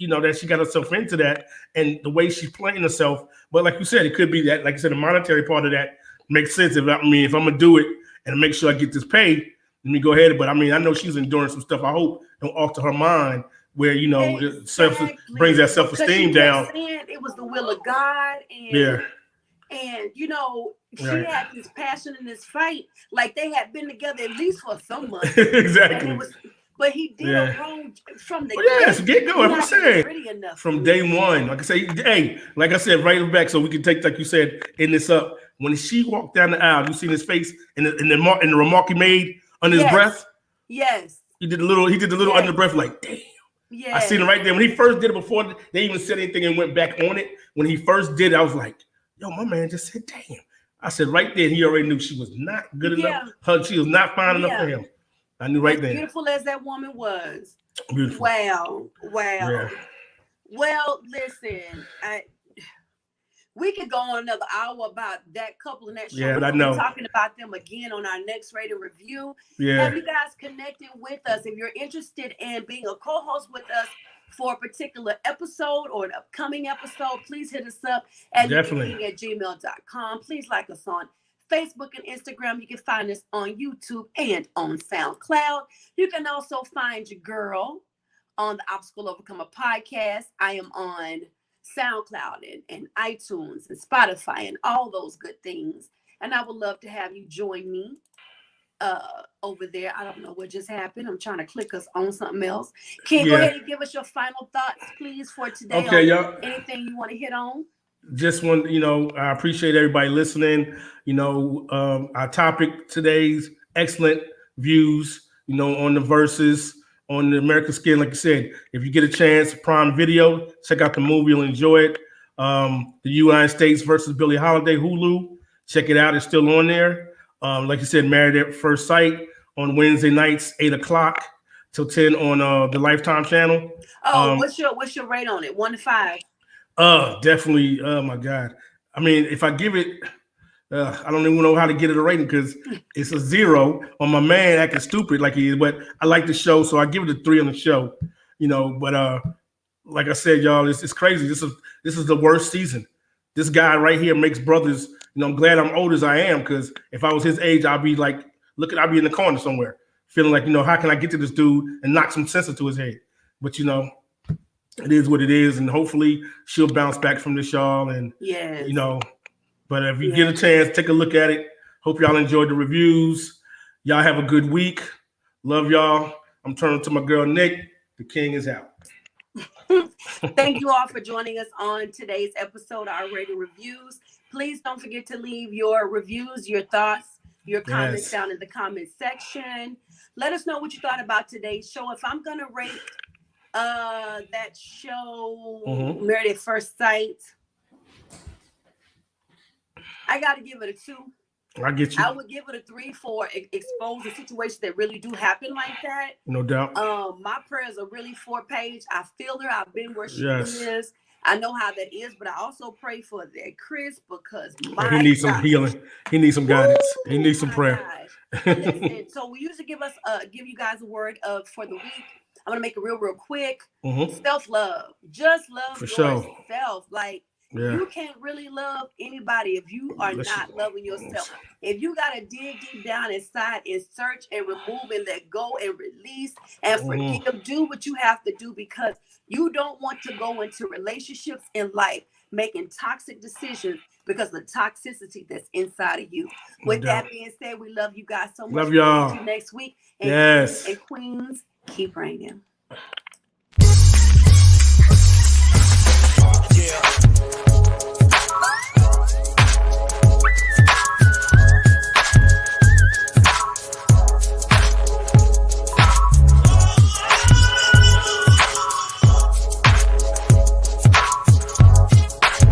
got herself into that, and the way she's playing herself. But like you said, it could be that, like I said, the monetary part of that makes sense. If I'm gonna do it and make sure I get this paid, let me go ahead. But I know she's enduring some stuff. I hope don't alter her mind where exactly. Brings that self-esteem down. It was the will of God, and she had this passion in this fight, like they had been together at least for some months. Exactly. But he did wrong from the get-go. I'm saying from day one. Like I said, right back, so we can take, like you said, end this up. When she walked down the aisle, you seen his face and the remark he made under his breath. Yes. He did a little under the breath, like damn. Yeah. I seen it right there when he first did it. Before they even said anything and went back on it. When he first did it, I was like, yo, my man just said, damn. I said right there, he already knew she was not good enough. She was not fine enough for him. I knew right there. Beautiful as that woman was. Beautiful. Wow. Yeah. Well, listen, we could go on another hour about that couple and that show. Yeah, but I know. We're talking about them again on our next rated review. Yeah. Have you guys connected with us? If you're interested in being a co-host with us for a particular episode or an upcoming episode, please hit us up at gmail.com. Please like us on Facebook and Instagram. You can find us on YouTube and on SoundCloud. You can also find your girl on the Obstacle Overcomer podcast. I am on SoundCloud and iTunes and Spotify and all those good things. And I would love to have you join me over there. I don't know what just happened. I'm trying to click us on something else. Can you go ahead and give us your final thoughts, please, for today? Okay, y'all. Anything you want to hit on? Just want, I appreciate everybody listening. Our topic today's excellent views, on the Versuz, on the American Skin. Like I said, if you get a chance, Prime Video, check out the movie, you'll enjoy it. The United States versus Billie Holiday, Hulu, check it out. It's still on there. Like you said, Married at First Sight on Wednesday nights, 8:00 till 10 on the Lifetime channel. What's your rate on it? 1 to 5? Definitely. Oh my God. If I give it, I don't even know how to get it a rating because it's a 0 on my man acting stupid like he is. But I like the show, so I give it a 3 on the show. But like I said, y'all, it's crazy. This is the worst season. This guy right here makes brothers. I'm glad I'm old as I am, because if I was his age, I'd be like, I'd be in the corner somewhere, feeling like, how can I get to this dude and knock some sense into his head? But it is what it is, and hopefully she'll bounce back from this, y'all. And but if you get a chance, take a look at it. Hope y'all enjoyed the reviews. Y'all have a good week. Love y'all. I'm turning to my girl Nick. The king is out. Thank you all for joining us on today's episode of our rated reviews. Please don't forget to leave your reviews, your thoughts, your comments down in the comment section. Let us know what you thought about today's show. If I'm gonna rate that show, Married at First Sight, I gotta give it a 2. I get you. I would give it a 3 for exposing situations that really do happen like that. No doubt. My prayers are really 4-page. I feel her. I've been where she is. I know how that is, but I also pray for that Chris, because he needs some healing. He needs some guidance. He needs some prayer. Listen, so we usually give you guys a word for the week. I'm gonna make it real quick. Self-love. Just love yourself. Like, you can't really love anybody if you are not loving yourself. If you gotta dig deep down inside and search and remove and let go and release and forgive, do what you have to do, because you don't want to go into relationships in life making toxic decisions because of the toxicity that's inside of you. With that being said, we love you guys so much. Love y'all. See you next week. And kings and queens, keep reigning. Yeah.